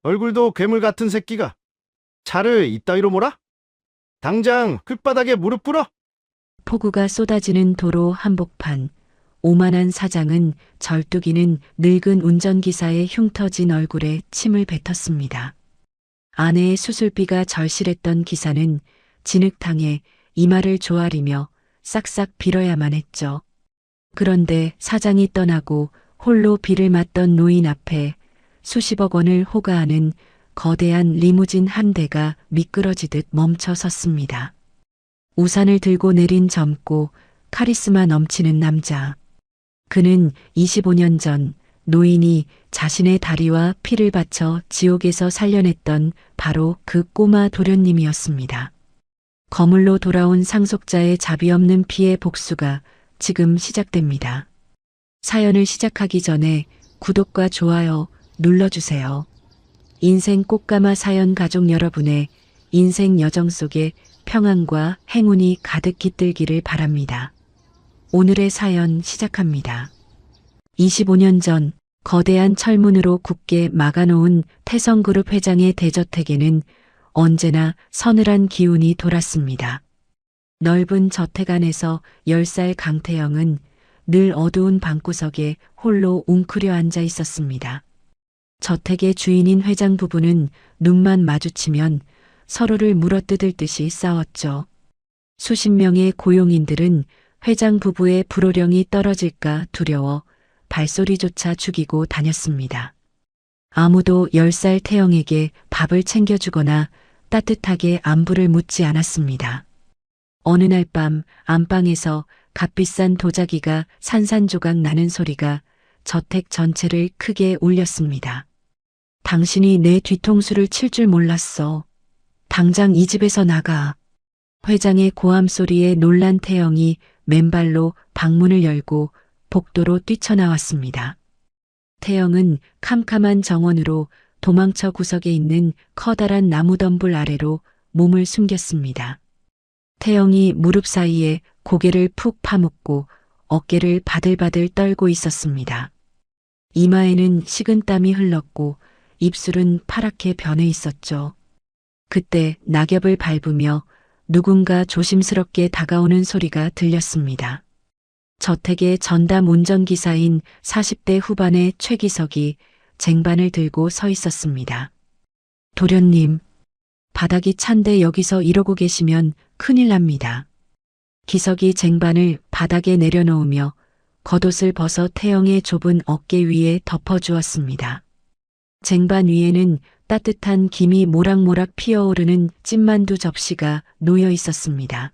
얼굴도 괴물 같은 새끼가 차를 이따위로 몰아? 당장 길바닥에 무릎 꿇어! 폭우가 쏟아지는 도로 한복판. 오만한 사장은 절뚝이는 늙은 운전기사의 흉터진 얼굴에 침을 뱉었습니다. 아내의 수술비가 절실했던 기사는 진흙탕에 이마를 조아리며 싹싹 빌어야만 했죠. 그런데 사장이 떠나고 홀로 비를 맞던 노인 앞에 수십억 원을 호가하는 거대한 리무진 한 대가 미끄러지듯 멈춰 섰습니다. 우산을 들고 내린 젊고 카리스마 넘치는 남자. 그는 25년 전 노인이 자신의 다리와 피를 바쳐 지옥에서 살려냈던 바로 그 꼬마 도련님이었습니다. 거물로 돌아온 상속자의 자비 없는 피의 복수가 지금 시작됩니다. 사연을 시작하기 전에 구독과 좋아요 눌러주세요. 인생 꽃가마 사연 가족 여러분의 인생 여정 속에 평안과 행운이 가득 깃들기를 바랍니다. 오늘의 사연 시작합니다. 25년 전 거대한 철문으로 굳게 막아놓은 태성그룹 회장의 대저택에는 언제나 서늘한 기운이 돌았습니다. 넓은 저택 안에서 10살 강태영은 늘 어두운 방구석에 홀로 웅크려 앉아 있었습니다. 저택의 주인인 회장 부부는 눈만 마주치면 서로를 물어뜯을 듯이 싸웠죠. 수십 명의 고용인들은 회장 부부의 불호령이 떨어질까 두려워 발소리조차 죽이고 다녔습니다. 아무도 10살 태영에게 밥을 챙겨주거나 따뜻하게 안부를 묻지 않았습니다. 어느 날 밤 안방에서 값비싼 도자기가 산산조각 나는 소리가 저택 전체를 크게 울렸습니다. 당신이 내 뒤통수를 칠 줄 몰랐어. 당장 이 집에서 나가. 회장의 고함 소리에 놀란 태영이 맨발로 방문을 열고 복도로 뛰쳐나왔습니다. 태영은 캄캄한 정원으로 도망쳐 구석에 있는 커다란 나무덤불 아래로 몸을 숨겼습니다. 태영이 무릎 사이에 고개를 푹 파묻고 어깨를 바들바들 떨고 있었습니다. 이마에는 식은땀이 흘렀고 입술은 파랗게 변해 있었죠. 그때 낙엽을 밟으며 누군가 조심스럽게 다가오는 소리가 들렸습니다. 저택의 전담 운전기사인 40대 후반의 최기석이 쟁반을 들고 서 있었습니다. 도련님, 바닥이 찬데 여기서 이러고 계시면 큰일 납니다. 기석이 쟁반을 바닥에 내려놓으며 겉옷을 벗어 태영의 좁은 어깨 위에 덮어주었습니다. 쟁반 위에는 따뜻한 김이 모락모락 피어오르는 찐만두 접시가 놓여 있었습니다.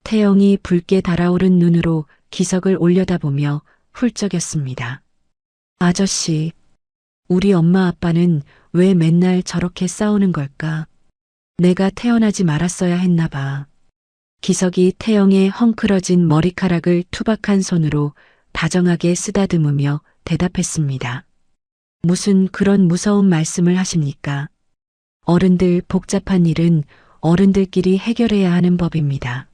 태영이 붉게 달아오른 눈으로 기석을 올려다보며 훌쩍였습니다. 아저씨, 우리 엄마 아빠는 왜 맨날 저렇게 싸우는 걸까? 내가 태어나지 말았어야 했나 봐. 기석이 태영의 헝클어진 머리카락을 투박한 손으로 다정하게 쓰다듬으며 대답했습니다. 무슨 그런 무서운 말씀을 하십니까? 어른들 복잡한 일은 어른들끼리 해결해야 하는 법입니다.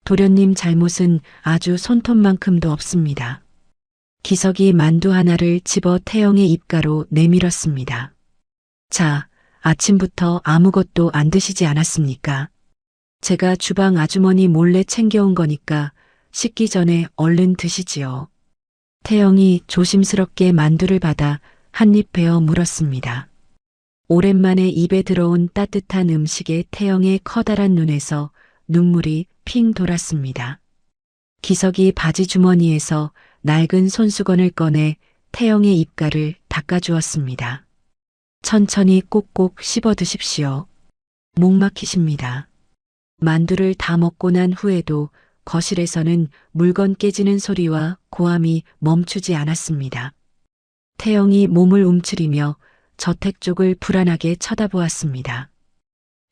도련님 잘못은 아주 손톱만큼도 없습니다. 기석이 만두 하나를 집어 태영의 입가로 내밀었습니다. 자, 아침부터 아무것도 안 드시지 않았습니까? 제가 주방 아주머니 몰래 챙겨온 거니까 식기 전에 얼른 드시지요. 태영이 조심스럽게 만두를 받아 한 입 베어 물었습니다. 오랜만에 입에 들어온 따뜻한 음식에 태영의 커다란 눈에서 눈물이 핑 돌았습니다. 기석이 바지 주머니에서 낡은 손수건을 꺼내 태영의 입가를 닦아주었습니다. 천천히 꼭꼭 씹어 드십시오. 목 막히십니다. 만두를 다 먹고 난 후에도 거실에서는 물건 깨지는 소리와 고함이 멈추지 않았습니다. 태영이 몸을 움츠리며 저택 쪽을 불안하게 쳐다보았습니다.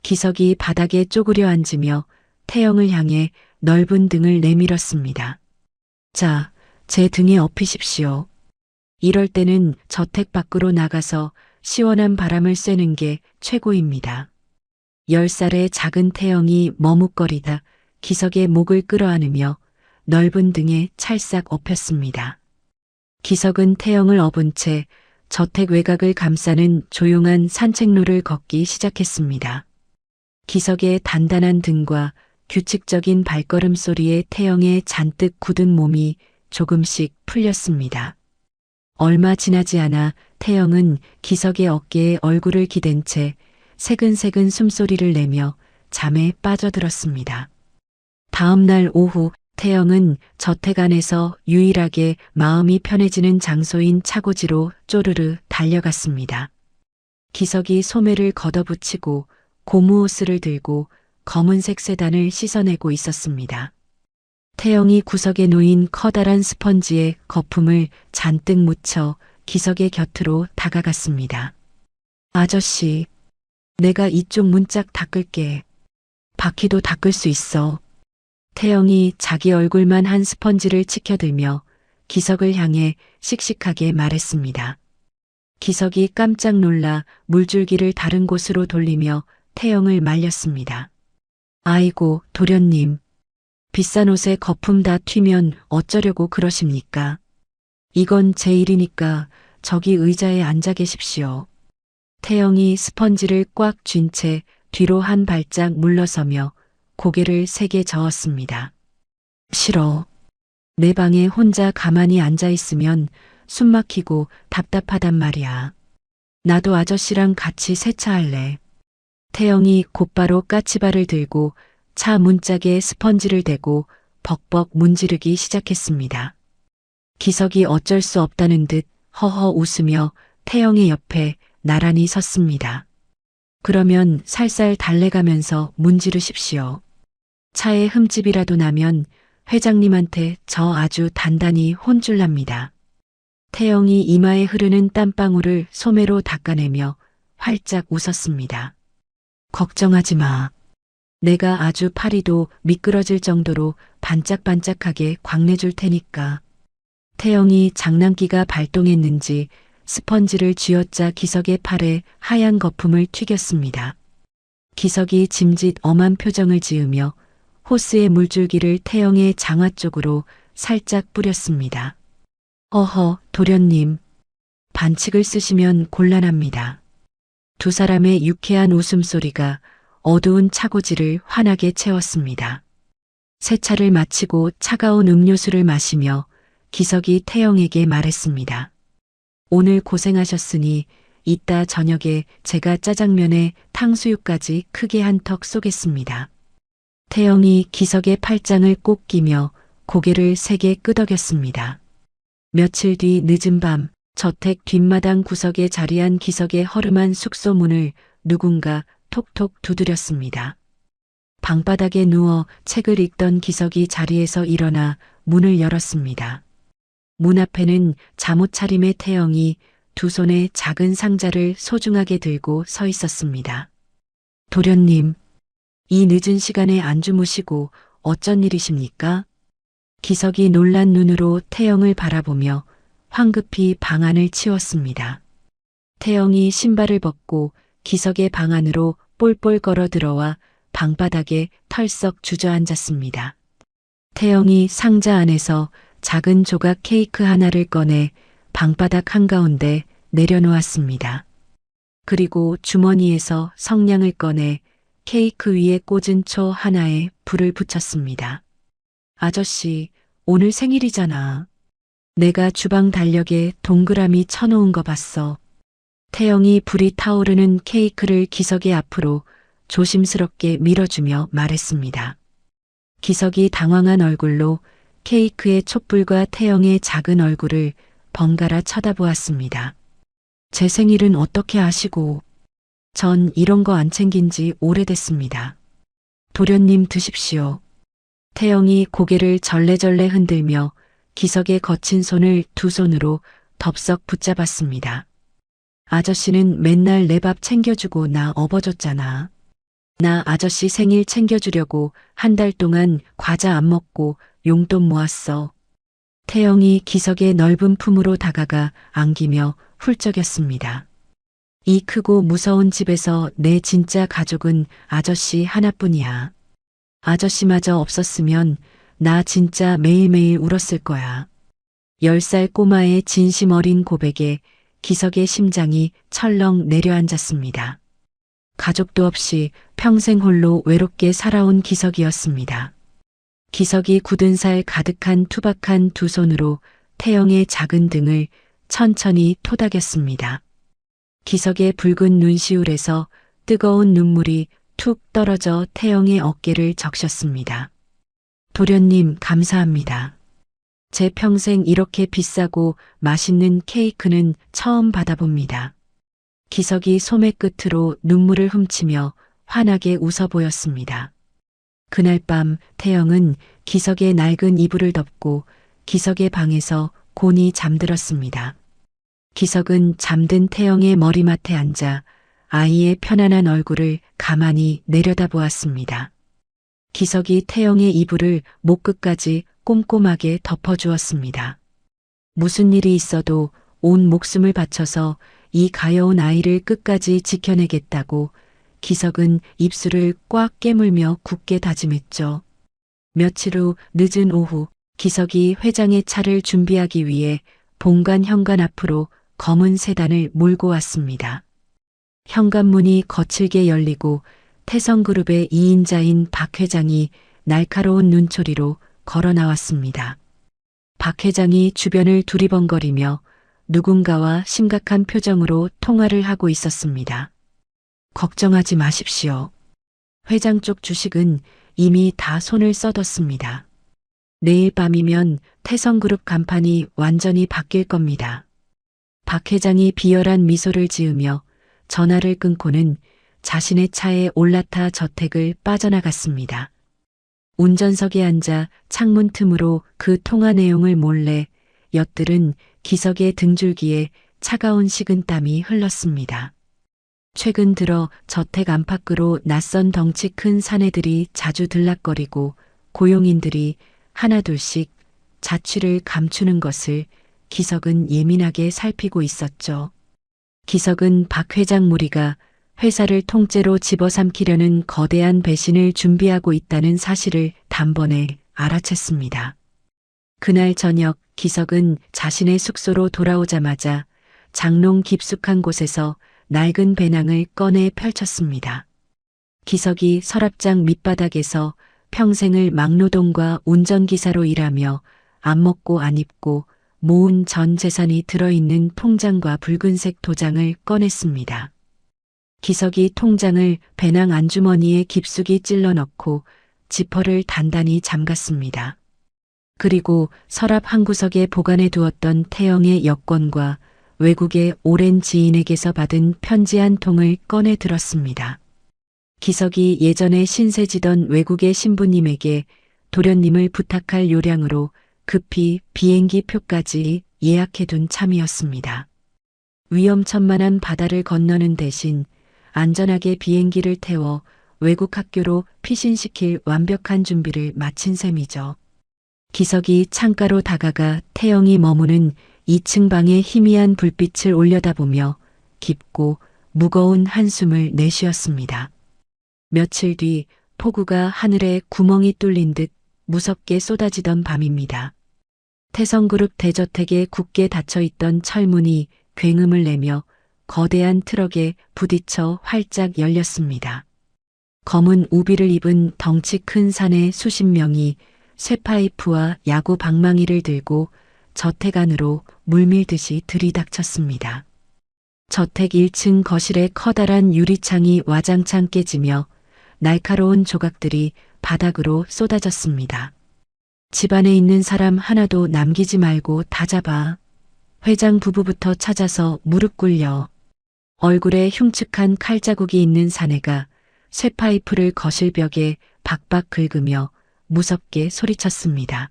기석이 바닥에 쪼그려 앉으며 태영을 향해 넓은 등을 내밀었습니다. 자, 제 등에 엎이십시오. 이럴 때는 저택 밖으로 나가서 시원한 바람을 쐬는 게 최고입니다. 10살의 작은 태영이 머뭇거리다 기석의 목을 끌어안으며 넓은 등에 찰싹 엎였습니다. 기석은 태영을 업은 채 저택 외곽을 감싸는 조용한 산책로를 걷기 시작했습니다. 기석의 단단한 등과 규칙적인 발걸음 소리에 태영의 잔뜩 굳은 몸이 조금씩 풀렸습니다. 얼마 지나지 않아 태영은 기석의 어깨에 얼굴을 기댄 채 새근새근 숨소리를 내며 잠에 빠져들었습니다. 다음 날 오후 태영은 저택 안에서 유일하게 마음이 편해지는 장소인 차고지로 쪼르르 달려갔습니다. 기석이 소매를 걷어붙이고 고무호스를 들고 검은색 세단을 씻어내고 있었습니다. 태영이 구석에 놓인 커다란 스펀지에 거품을 잔뜩 묻혀 기석의 곁으로 다가갔습니다. 아저씨, 내가 이쪽 문짝 닦을게. 바퀴도 닦을 수 있어. 태영이 자기 얼굴만 한 스펀지를 치켜들며 기석을 향해 씩씩하게 말했습니다. 기석이 깜짝 놀라 물줄기를 다른 곳으로 돌리며 태영을 말렸습니다. 아이고, 도련님. 비싼 옷에 거품 다 튀면 어쩌려고 그러십니까? 이건 제 일이니까 저기 의자에 앉아 계십시오. 태영이 스펀지를 꽉 쥔 채 뒤로 한 발짝 물러서며 고개를 세게 저었습니다. 싫어. 내 방에 혼자 가만히 앉아 있으면 숨 막히고 답답하단 말이야. 나도 아저씨랑 같이 세차할래. 태영이 곧바로 까치발을 들고 차 문짝에 스펀지를 대고 벅벅 문지르기 시작했습니다. 기석이 어쩔 수 없다는 듯 허허 웃으며 태영의 옆에 나란히 섰습니다. 그러면 살살 달래가면서 문지르십시오. 차에 흠집이라도 나면 회장님한테 저 아주 단단히 혼쭐납니다. 태영이 이마에 흐르는 땀방울을 소매로 닦아내며 활짝 웃었습니다. 걱정하지 마. 내가 아주 파리도 미끄러질 정도로 반짝반짝하게 광내줄 테니까. 태영이 장난기가 발동했는지 스펀지를 쥐어짜 기석의 팔에 하얀 거품을 튀겼습니다. 기석이 짐짓 엄한 표정을 지으며 호스의 물줄기를 태영의 장화 쪽으로 살짝 뿌렸습니다. 어허, 도련님. 반칙을 쓰시면 곤란합니다. 두 사람의 유쾌한 웃음소리가 어두운 차고지를 환하게 채웠습니다. 세차를 마치고 차가운 음료수를 마시며 기석이 태영에게 말했습니다. 오늘 고생하셨으니 이따 저녁에 제가 짜장면에 탕수육까지 크게 한턱 쏘겠습니다. 태영이 기석의 팔짱을 꼭 끼며 고개를 세게 끄덕였습니다. 며칠 뒤 늦은 밤 저택 뒷마당 구석에 자리한 기석의 허름한 숙소 문을 누군가 톡톡 두드렸습니다. 방바닥에 누워 책을 읽던 기석이 자리에서 일어나 문을 열었습니다. 문 앞에는 잠옷 차림의 태영이 두 손에 작은 상자를 소중하게 들고 서 있었습니다. 도련님, 이 늦은 시간에 안 주무시고 어쩐 일이십니까? 기석이 놀란 눈으로 태영을 바라보며 황급히 방 안을 치웠습니다. 태영이 신발을 벗고 기석의 방 안으로 볼볼 걸어 들어와 방바닥에 털썩 주저앉았습니다. 태영이 상자 안에서 작은 조각 케이크 하나를 꺼내 방바닥 한가운데 내려놓았습니다. 그리고 주머니에서 성냥을 꺼내 케이크 위에 꽂은 초 하나에 불을 붙였습니다. 아저씨, 오늘 생일이잖아. 내가 주방 달력에 동그라미 쳐놓은 거 봤어. 태영이 불이 타오르는 케이크를 기석의 앞으로 조심스럽게 밀어주며 말했습니다. 기석이 당황한 얼굴로 케이크의 촛불과 태영의 작은 얼굴을 번갈아 쳐다보았습니다. 제 생일은 어떻게 아시고? 전 이런 거 안 챙긴 지 오래됐습니다. 도련님 드십시오. 태영이 고개를 절레절레 흔들며 기석의 거친 손을 두 손으로 덥석 붙잡았습니다. 아저씨는 맨날 내 밥 챙겨주고 나 업어줬잖아. 나 아저씨 생일 챙겨주려고 한 달 동안 과자 안 먹고 용돈 모았어. 태영이 기석의 넓은 품으로 다가가 안기며 훌쩍였습니다. 이 크고 무서운 집에서 내 진짜 가족은 아저씨 하나뿐이야. 아저씨마저 없었으면 나 진짜 매일매일 울었을 거야. 10살 꼬마의 진심 어린 고백에 기석의 심장이 철렁 내려앉았습니다. 가족도 없이 평생 홀로 외롭게 살아온 기석이었습니다. 기석이 굳은 살 가득한 투박한 두 손으로 태영의 작은 등을 천천히 토닥였습니다. 기석의 붉은 눈시울에서 뜨거운 눈물이 툭 떨어져 태영의 어깨를 적셨습니다. 도련님, 감사합니다. 제 평생 이렇게 비싸고 맛있는 케이크는 처음 받아봅니다. 기석이 소매 끝으로 눈물을 훔치며 환하게 웃어 보였습니다. 그날 밤 태영은 기석의 낡은 이불을 덮고 기석의 방에서 곤히 잠들었습니다. 기석은 잠든 태영의 머리맡에 앉아 아이의 편안한 얼굴을 가만히 내려다보았습니다. 기석이 태영의 이불을 목끝까지 꼼꼼하게 덮어주었습니다. 무슨 일이 있어도 온 목숨을 바쳐서 이 가여운 아이를 끝까지 지켜내겠다고 기석은 입술을 꽉 깨물며 굳게 다짐했죠. 며칠 후 늦은 오후 기석이 회장의 차를 준비하기 위해 본관 현관 앞으로 검은 세단을 몰고 왔습니다. 현관문이 거칠게 열리고 태성그룹의 2인자인 박 회장이 날카로운 눈초리로 걸어 나왔습니다. 박 회장이 주변을 두리번거리며 누군가와 심각한 표정으로 통화를 하고 있었습니다. 걱정하지 마십시오. 회장 쪽 주식은 이미 다 손을 써뒀습니다. 내일 밤이면 태성그룹 간판이 완전히 바뀔 겁니다. 박 회장이 비열한 미소를 지으며 전화를 끊고는 자신의 차에 올라타 저택을 빠져나갔습니다. 운전석에 앉아 창문 틈으로 그 통화 내용을 몰래 엿들은 기석의 등줄기에 차가운 식은땀이 흘렀습니다. 최근 들어 저택 안팎으로 낯선 덩치 큰 사내들이 자주 들락거리고 고용인들이 하나둘씩 자취를 감추는 것을 기석은 예민하게 살피고 있었죠. 기석은 박 회장 무리가 회사를 통째로 집어삼키려는 거대한 배신을 준비하고 있다는 사실을 단번에 알아챘습니다. 그날 저녁 기석은 자신의 숙소로 돌아오자마자 장롱 깊숙한 곳에서 낡은 배낭을 꺼내 펼쳤습니다. 기석이 서랍장 밑바닥에서 평생을 막노동과 운전기사로 일하며 안 먹고 안 입고 모은 전 재산이 들어있는 통장과 붉은색 도장을 꺼냈습니다. 기석이 통장을 배낭 안주머니에 깊숙이 찔러 넣고 지퍼를 단단히 잠갔습니다. 그리고 서랍 한 구석에 보관해 두었던 태영의 여권과 외국의 오랜 지인에게서 받은 편지 한 통을 꺼내 들었습니다. 기석이 예전에 신세지던 외국의 신부님에게 도련님을 부탁할 요량으로 급히 비행기 표까지 예약해 둔 참이었습니다. 위험천만한 바다를 건너는 대신 안전하게 비행기를 태워 외국 학교로 피신시킬 완벽한 준비를 마친 셈이죠. 기석이 창가로 다가가 태영이 머무는 2층 방의 희미한 불빛을 올려다보며 깊고 무거운 한숨을 내쉬었습니다. 며칠 뒤 폭우가 하늘에 구멍이 뚫린 듯 무섭게 쏟아지던 밤입니다. 태성그룹 대저택에 굳게 닫혀있던 철문이 굉음을 내며 거대한 트럭에 부딪혀 활짝 열렸습니다. 검은 우비를 입은 덩치 큰 사내 수십 명이 쇠파이프와 야구 방망이를 들고 저택 안으로 물밀듯이 들이닥쳤습니다. 저택 1층 거실의 커다란 유리창이 와장창 깨지며 날카로운 조각들이 바닥으로 쏟아졌습니다. 집안에 있는 사람 하나도 남기지 말고 다 잡아. 회장 부부부터 찾아서 무릎 꿇려. 얼굴에 흉측한 칼자국이 있는 사내가 쇠파이프를 거실벽에 박박 긁으며 무섭게 소리쳤습니다.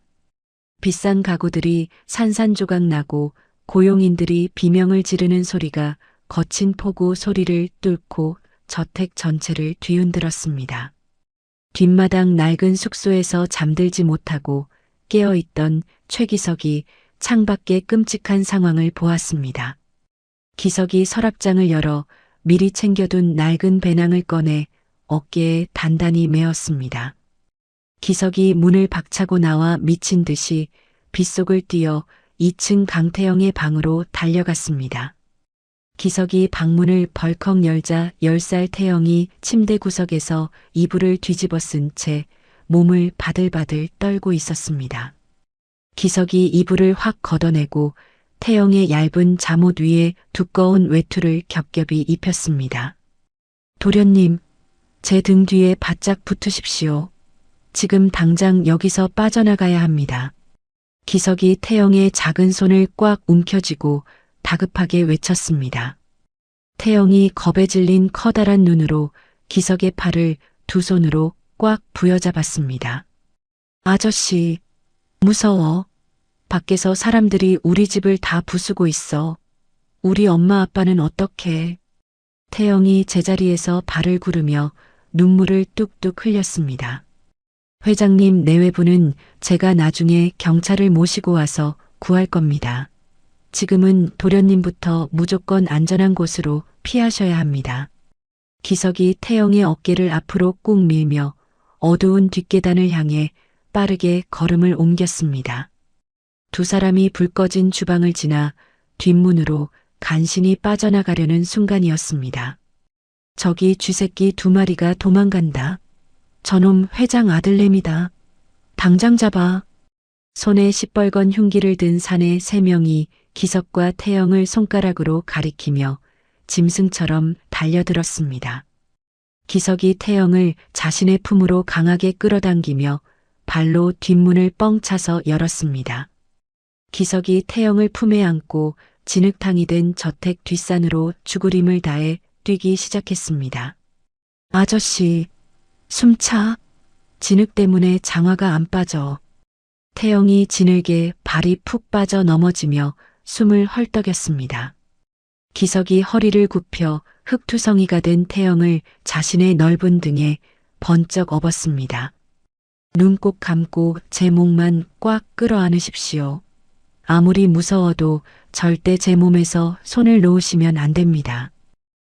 비싼 가구들이 산산조각 나고 고용인들이 비명을 지르는 소리가 거친 폭우 소리를 뚫고 저택 전체를 뒤흔들었습니다. 뒷마당 낡은 숙소에서 잠들지 못하고 깨어있던 최기석이 창밖의 끔찍한 상황을 보았습니다. 기석이 서랍장을 열어 미리 챙겨둔 낡은 배낭을 꺼내 어깨에 단단히 메었습니다. 기석이 문을 박차고 나와 미친 듯이 빗속을 뛰어 2층 강태영의 방으로 달려갔습니다. 기석이 방문을 벌컥 열자 10살 태영이 침대 구석에서 이불을 뒤집어 쓴 채 몸을 바들바들 떨고 있었습니다. 기석이 이불을 확 걷어내고 태영의 얇은 잠옷 위에 두꺼운 외투를 겹겹이 입혔습니다. 도련님, 제 등 뒤에 바짝 붙으십시오. 지금 당장 여기서 빠져나가야 합니다. 기석이 태영의 작은 손을 꽉 움켜쥐고 다급하게 외쳤습니다. 태영이 겁에 질린 커다란 눈으로 기석의 팔을 두 손으로 꽉 부여잡았습니다. 아저씨, 무서워. 밖에서 사람들이 우리 집을 다 부수고 있어. 우리 엄마 아빠는 어떡해? 태영이 제자리에서 발을 구르며 눈물을 뚝뚝 흘렸습니다. 회장님 내외부는 제가 나중에 경찰을 모시고 와서 구할 겁니다. 지금은 도련님부터 무조건 안전한 곳으로 피하셔야 합니다. 기석이 태영의 어깨를 앞으로 꾹 밀며 어두운 뒷계단을 향해 빠르게 걸음을 옮겼습니다. 두 사람이 불 꺼진 주방을 지나 뒷문으로 간신히 빠져나가려는 순간이었습니다. 저기 쥐새끼 2마리가 도망간다. 저놈 회장 아들내미다. 당장 잡아. 손에 시뻘건 흉기를 든 사내 3명이 기석과 태영을 손가락으로 가리키며 짐승처럼 달려들었습니다. 기석이 태영을 자신의 품으로 강하게 끌어당기며 발로 뒷문을 뻥 차서 열었습니다. 기석이 태영을 품에 안고 진흙탕이 된 저택 뒷산으로 죽으림을 다해 뛰기 시작했습니다. 아저씨, 숨차. 진흙 때문에 장화가 안 빠져. 태영이 진흙에 발이 푹 빠져 넘어지며 숨을 헐떡였습니다. 기석이 허리를 굽혀 흙투성이가 된 태영을 자신의 넓은 등에 번쩍 업었습니다. 눈 꼭 감고 제 목만 꽉 끌어안으십시오. 아무리 무서워도 절대 제 몸에서 손을 놓으시면 안 됩니다.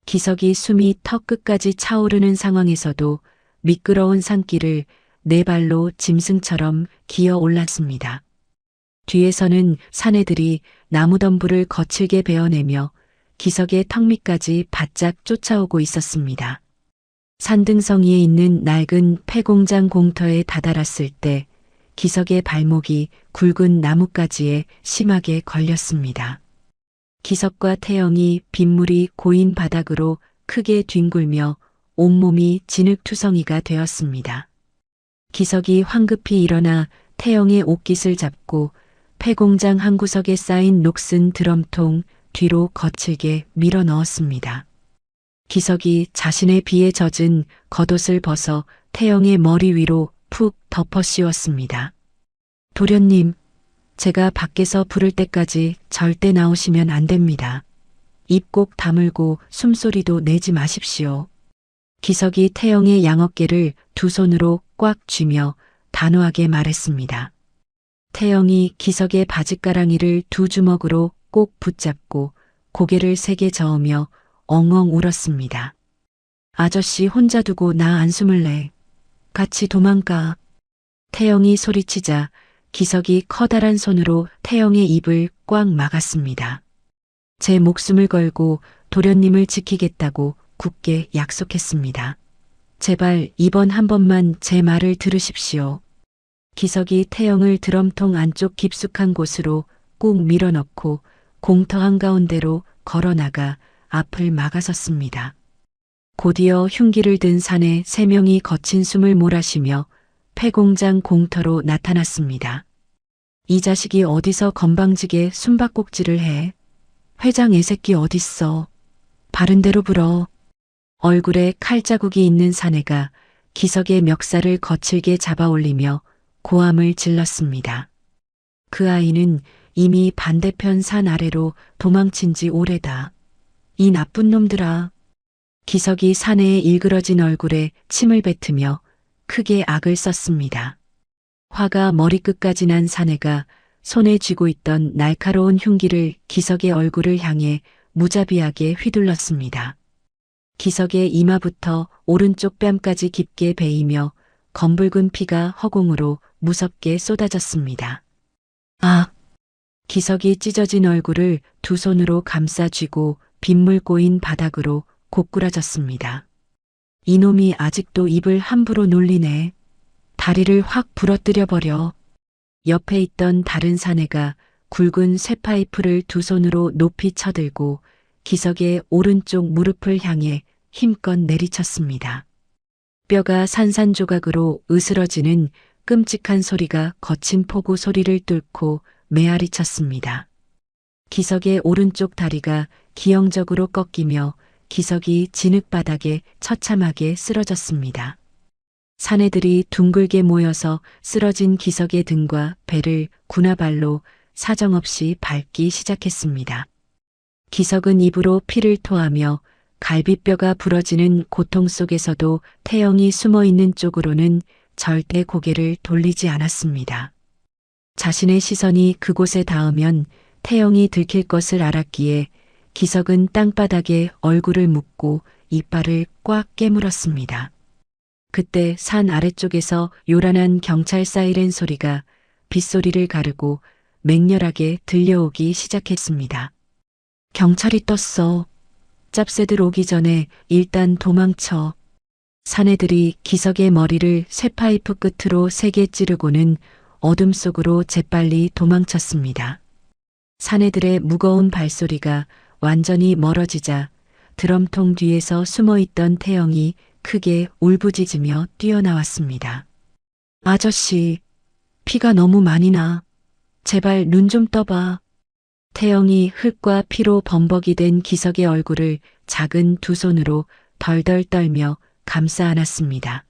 기석이 숨이 턱 끝까지 차오르는 상황에서도 미끄러운 산길을 4발로 짐승처럼 기어 올랐습니다. 뒤에서는 사내들이 나무덤불을 거칠게 베어내며 기석의 턱 밑까지 바짝 쫓아오고 있었습니다. 산등성이에 있는 낡은 폐공장 공터에 다다랐을 때 기석의 발목이 굵은 나뭇가지에 심하게 걸렸습니다. 기석과 태영이 빗물이 고인 바닥으로 크게 뒹굴며 온몸이 진흙투성이가 되었습니다. 기석이 황급히 일어나 태영의 옷깃을 잡고 폐공장 한 구석에 쌓인 녹슨 드럼통 뒤로 거칠게 밀어 넣었습니다. 기석이 자신의 비에 젖은 겉옷을 벗어 태영의 머리 위로 푹 덮어 씌웠습니다. 도련님, 제가 밖에서 부를 때까지 절대 나오시면 안 됩니다. 입 꼭 다물고 숨소리도 내지 마십시오. 기석이 태영의 양어깨를 두 손으로 꽉 쥐며 단호하게 말했습니다. 태영이 기석의 바짓가랑이를 두 주먹으로 꼭 붙잡고 고개를 세게 저으며 엉엉 울었습니다. 아저씨 혼자 두고 나 안 숨을래. 같이 도망가. 태영이 소리치자 기석이 커다란 손으로 태영의 입을 꽉 막았습니다. 제 목숨을 걸고 도련님을 지키겠다고 굳게 약속했습니다. 제발 이번 한 번만 제 말을 들으십시오. 기석이 태영을 드럼통 안쪽 깊숙한 곳으로 꾹 밀어넣고 공터 한가운데로 걸어나가 앞을 막아섰습니다. 곧이어 흉기를 든 사내 3명이 거친 숨을 몰아쉬며 폐공장 공터로 나타났습니다. 이 자식이 어디서 건방지게 숨바꼭질을 해? 회장 애새끼 어딨어? 바른 대로 불어. 얼굴에 칼자국이 있는 사내가 기석의 멱살을 거칠게 잡아올리며 고함을 질렀습니다. 그 아이는 이미 반대편 산 아래로 도망친 지 오래다. 이 나쁜 놈들아. 기석이 사내의 일그러진 얼굴에 침을 뱉으며 크게 악을 썼습니다. 화가 머리끝까지 난 사내가 손에 쥐고 있던 날카로운 흉기를 기석의 얼굴을 향해 무자비하게 휘둘렀습니다. 기석의 이마부터 오른쪽 뺨까지 깊게 베이며 검붉은 피가 허공으로 무섭게 쏟아졌습니다. 아! 기석이 찢어진 얼굴을 두 손으로 감싸 쥐고 빗물 꼬인 바닥으로 고꾸라졌습니다. 이놈이 아직도 입을 함부로 놀리네. 다리를 확 부러뜨려 버려. 옆에 있던 다른 사내가 굵은 쇠파이프를 두 손으로 높이 쳐들고 기석의 오른쪽 무릎을 향해 힘껏 내리쳤습니다. 뼈가 산산조각으로 으스러지는 끔찍한 소리가 거친 폭우 소리를 뚫고 메아리 쳤습니다. 기석의 오른쪽 다리가 기형적으로 꺾이며 기석이 진흙바닥에 처참하게 쓰러졌습니다. 사내들이 둥글게 모여서 쓰러진 기석의 등과 배를 군화발로 사정없이 밟기 시작했습니다. 기석은 입으로 피를 토하며 갈비뼈가 부러지는 고통 속에서도 태영이 숨어 있는 쪽으로는 절대 고개를 돌리지 않았습니다. 자신의 시선이 그곳에 닿으면 태영이 들킬 것을 알았기에 기석은 땅바닥에 얼굴을 묻고 이빨을 꽉 깨물었습니다. 그때 산 아래쪽에서 요란한 경찰 사이렌 소리가 빗소리를 가르고 맹렬하게 들려오기 시작했습니다. 경찰이 떴어. 짭새들 오기 전에 일단 도망쳐. 사내들이 기석의 머리를 쇠파이프 끝으로 세게 찌르고는 어둠 속으로 재빨리 도망쳤습니다. 사내들의 무거운 발소리가 완전히 멀어지자 드럼통 뒤에서 숨어있던 태영이 크게 울부짖으며 뛰어나왔습니다. 아저씨, 피가 너무 많이 나. 제발 눈 좀 떠봐. 태영이 흙과 피로 범벅이 된 기석의 얼굴을 작은 두 손으로 덜덜 떨며 감싸 안았습니다.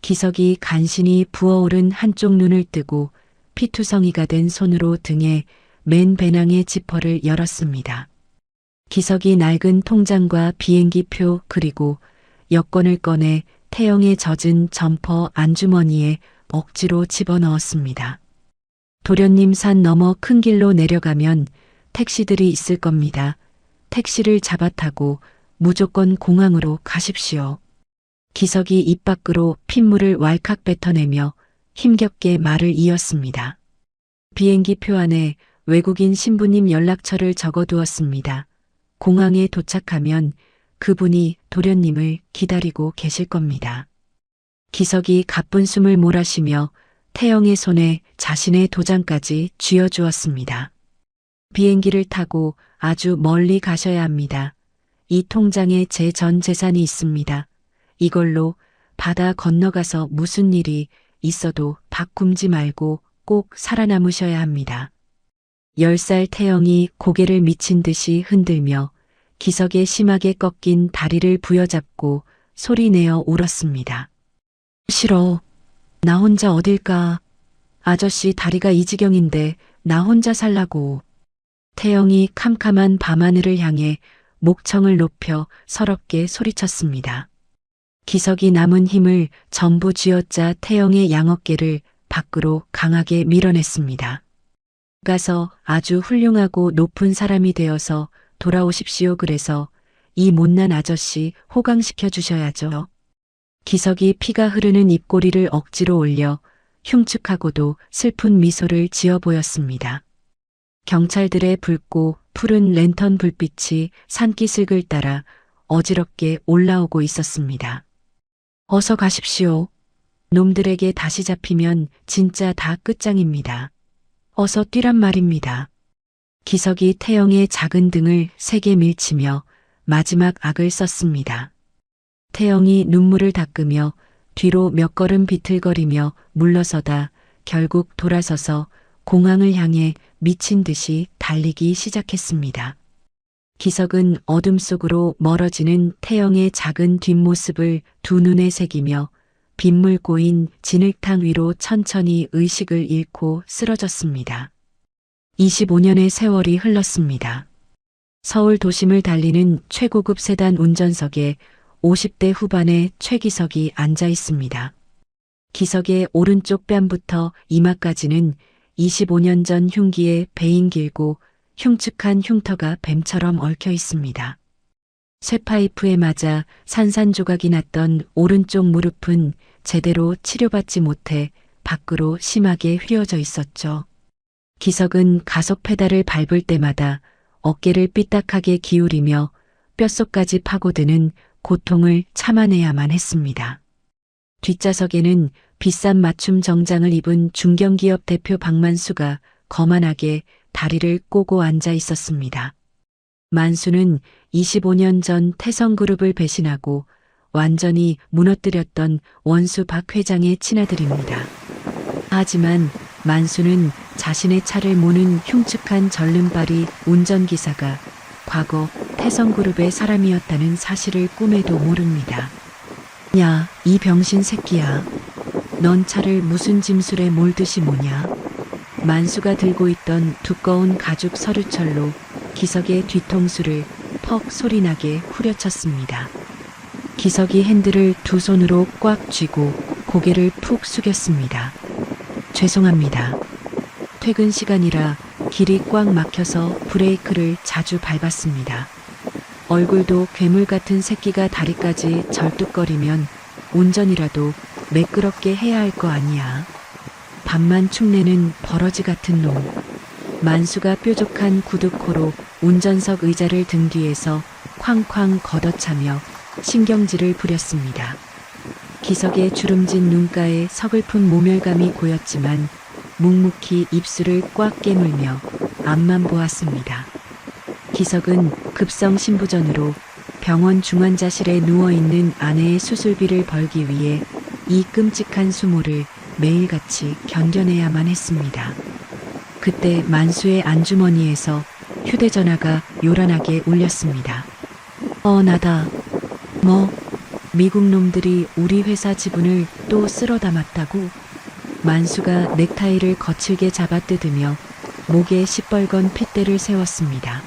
기석이 간신히 부어오른 한쪽 눈을 뜨고 피투성이가 된 손으로 등에 맨 배낭의 지퍼를 열었습니다. 기석이 낡은 통장과 비행기표 그리고 여권을 꺼내 태영의 젖은 점퍼 안주머니에 억지로 집어넣었습니다. 도련님 산 너머 큰 길로 내려가면 택시들이 있을 겁니다. 택시를 잡아 타고 무조건 공항으로 가십시오. 기석이 입 밖으로 핏물을 왈칵 뱉어내며 힘겹게 말을 이었습니다. 비행기표 안에 외국인 신부님 연락처를 적어두었습니다. 공항에 도착하면 그분이 도련님을 기다리고 계실 겁니다. 기석이 가쁜 숨을 몰아쉬며 태영의 손에 자신의 도장까지 쥐어주었습니다. 비행기를 타고 아주 멀리 가셔야 합니다. 이 통장에 제 전 재산이 있습니다. 이걸로 바다 건너가서 무슨 일이 있어도 밥 굶지 말고 꼭 살아남으셔야 합니다. 10살 태영이 고개를 미친 듯이 흔들며 기석의 심하게 꺾인 다리를 부여잡고 소리내어 울었습니다. 싫어. 나 혼자 어딜 가. 아저씨 다리가 이 지경인데 나 혼자 살라고. 태영이 캄캄한 밤하늘을 향해 목청을 높여 서럽게 소리쳤습니다. 기석이 남은 힘을 전부 쥐어짜 태영의 양어깨를 밖으로 강하게 밀어냈습니다. 가서 아주 훌륭하고 높은 사람이 되어서 돌아오십시오. 그래서 이 못난 아저씨 호강시켜 주셔야죠. 기석이 피가 흐르는 입꼬리를 억지로 올려 흉측하고도 슬픈 미소를 지어 보였습니다. 경찰들의 붉고 푸른 랜턴 불빛이 산기슭을 따라 어지럽게 올라오고 있었습니다. 어서 가십시오. 놈들에게 다시 잡히면 진짜 다 끝장입니다. 어서 뛰란 말입니다. 기석이 태영의 작은 등을 세게 밀치며 마지막 악을 썼습니다. 태영이 눈물을 닦으며 뒤로 몇 걸음 비틀거리며 물러서다 결국 돌아서서 공항을 향해 미친 듯이 달리기 시작했습니다. 기석은 어둠 속으로 멀어지는 태영의 작은 뒷모습을 두 눈에 새기며 빗물 고인 진흙탕 위로 천천히 의식을 잃고 쓰러졌습니다. 25년의 세월이 흘렀습니다. 서울 도심을 달리는 최고급 세단 운전석에 50대 후반의 최기석이 앉아 있습니다. 기석의 오른쪽 뺨부터 이마까지는 25년 전 흉기에 베인 길고 흉측한 흉터가 뱀처럼 얽혀 있습니다. 쇠파이프에 맞아 산산조각이 났던 오른쪽 무릎은 제대로 치료받지 못해 밖으로 심하게 휘어져 있었죠. 기석은 가속 페달을 밟을 때마다 어깨를 삐딱하게 기울이며 뼛속까지 파고드는 고통을 참아내야만 했습니다. 뒷좌석에는 비싼 맞춤 정장을 입은 중견기업 대표 박만수가 거만하게 다리를 꼬고 앉아 있었습니다. 만수는 25년 전 태성그룹을 배신하고 완전히 무너뜨렸던 원수 박 회장의 친아들입니다. 하지만 만수는 자신의 차를 모는 흉측한 절름발이 운전기사가 과거 태성그룹의 사람이었다는 사실을 꿈에도 모릅니다. 야, 이 병신 새끼야. 넌 차를 무슨 짐술에 몰듯이 모냐? 만수가 들고 있던 두꺼운 가죽 서류철로 기석의 뒤통수를 퍽 소리나게 후려쳤습니다. 기석이 핸들을 두 손으로 꽉 쥐고 고개를 푹 숙였습니다. 죄송합니다. 퇴근 시간이라 길이 꽉 막혀서 브레이크를 자주 밟았습니다. 얼굴도 괴물 같은 새끼가 다리까지 절뚝거리면 운전이라도 매끄럽게 해야 할 거 아니야. 밥만 축내는 버러지 같은 놈. 만수가 뾰족한 구두코로 운전석 의자를 등 뒤에서 쾅쾅 걷어차며 신경질을 부렸습니다. 기석의 주름진 눈가에 서글픈 모멸감이 고였지만 묵묵히 입술을 꽉 깨물며 앞만 보았습니다. 기석은 급성 신부전으로 병원 중환자실에 누워있는 아내의 수술비를 벌기 위해 이 끔찍한 수모를 매일같이 견뎌내야만 했습니다. 그때 만수의 안주머니에서 휴대전화가 요란하게 울렸습니다. 나다. 뭐? 미국 놈들이 우리 회사 지분을 또 쓸어 담았다고? 만수가 넥타이를 거칠게 잡아뜯으며 목에 시뻘건 핏대를 세웠습니다.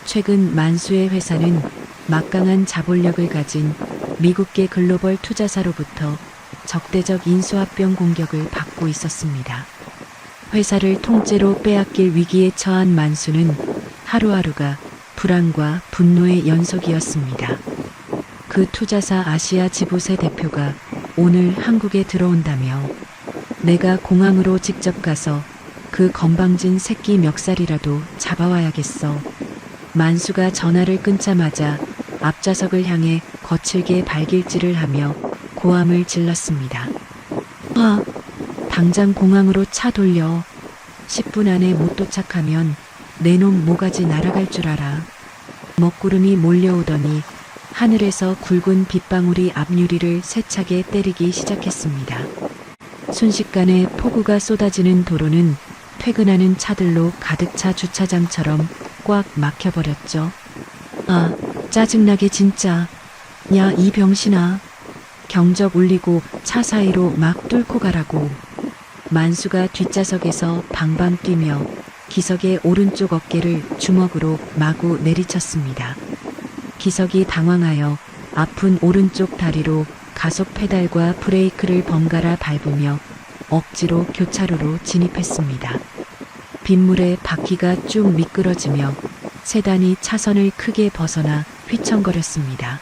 최근 만수의 회사는 막강한 자본력을 가진 미국계 글로벌 투자사로부터 적대적 인수합병 공격을 받고 있었습니다. 회사를 통째로 빼앗길 위기에 처한 만수는 하루하루가 불안과 분노의 연속이었습니다. 그 투자사 아시아 지부세 대표가 오늘 한국에 들어온다며 내가 공항으로 직접 가서 그 건방진 새끼 멱살이라도 잡아와야겠어. 만수가 전화를 끊자마자 앞좌석을 향해 거칠게 발길질을 하며 고함을 질렀습니다. 당장 공항으로 차 돌려. 10분 안에 못 도착하면 내 놈 모가지 날아갈 줄 알아. 먹구름이 몰려오더니 하늘에서 굵은 빗방울이 앞유리를 세차게 때리기 시작했습니다. 순식간에 폭우가 쏟아지는 도로는 퇴근하는 차들로 가득 차 주차장처럼 꽉 막혀버렸죠. 짜증나게 진짜. 야, 이 병신아. 경적 울리고 차 사이로 막 뚫고 가라고. 만수가 뒷좌석에서 방방 뛰며 기석의 오른쪽 어깨를 주먹으로 마구 내리쳤습니다. 기석이 당황하여 아픈 오른쪽 다리로 가속 페달과 브레이크를 번갈아 밟으며 억지로 교차로로 진입했습니다. 빗물에 바퀴가 쭉 미끄러지며 세단이 차선을 크게 벗어나 휘청거렸습니다.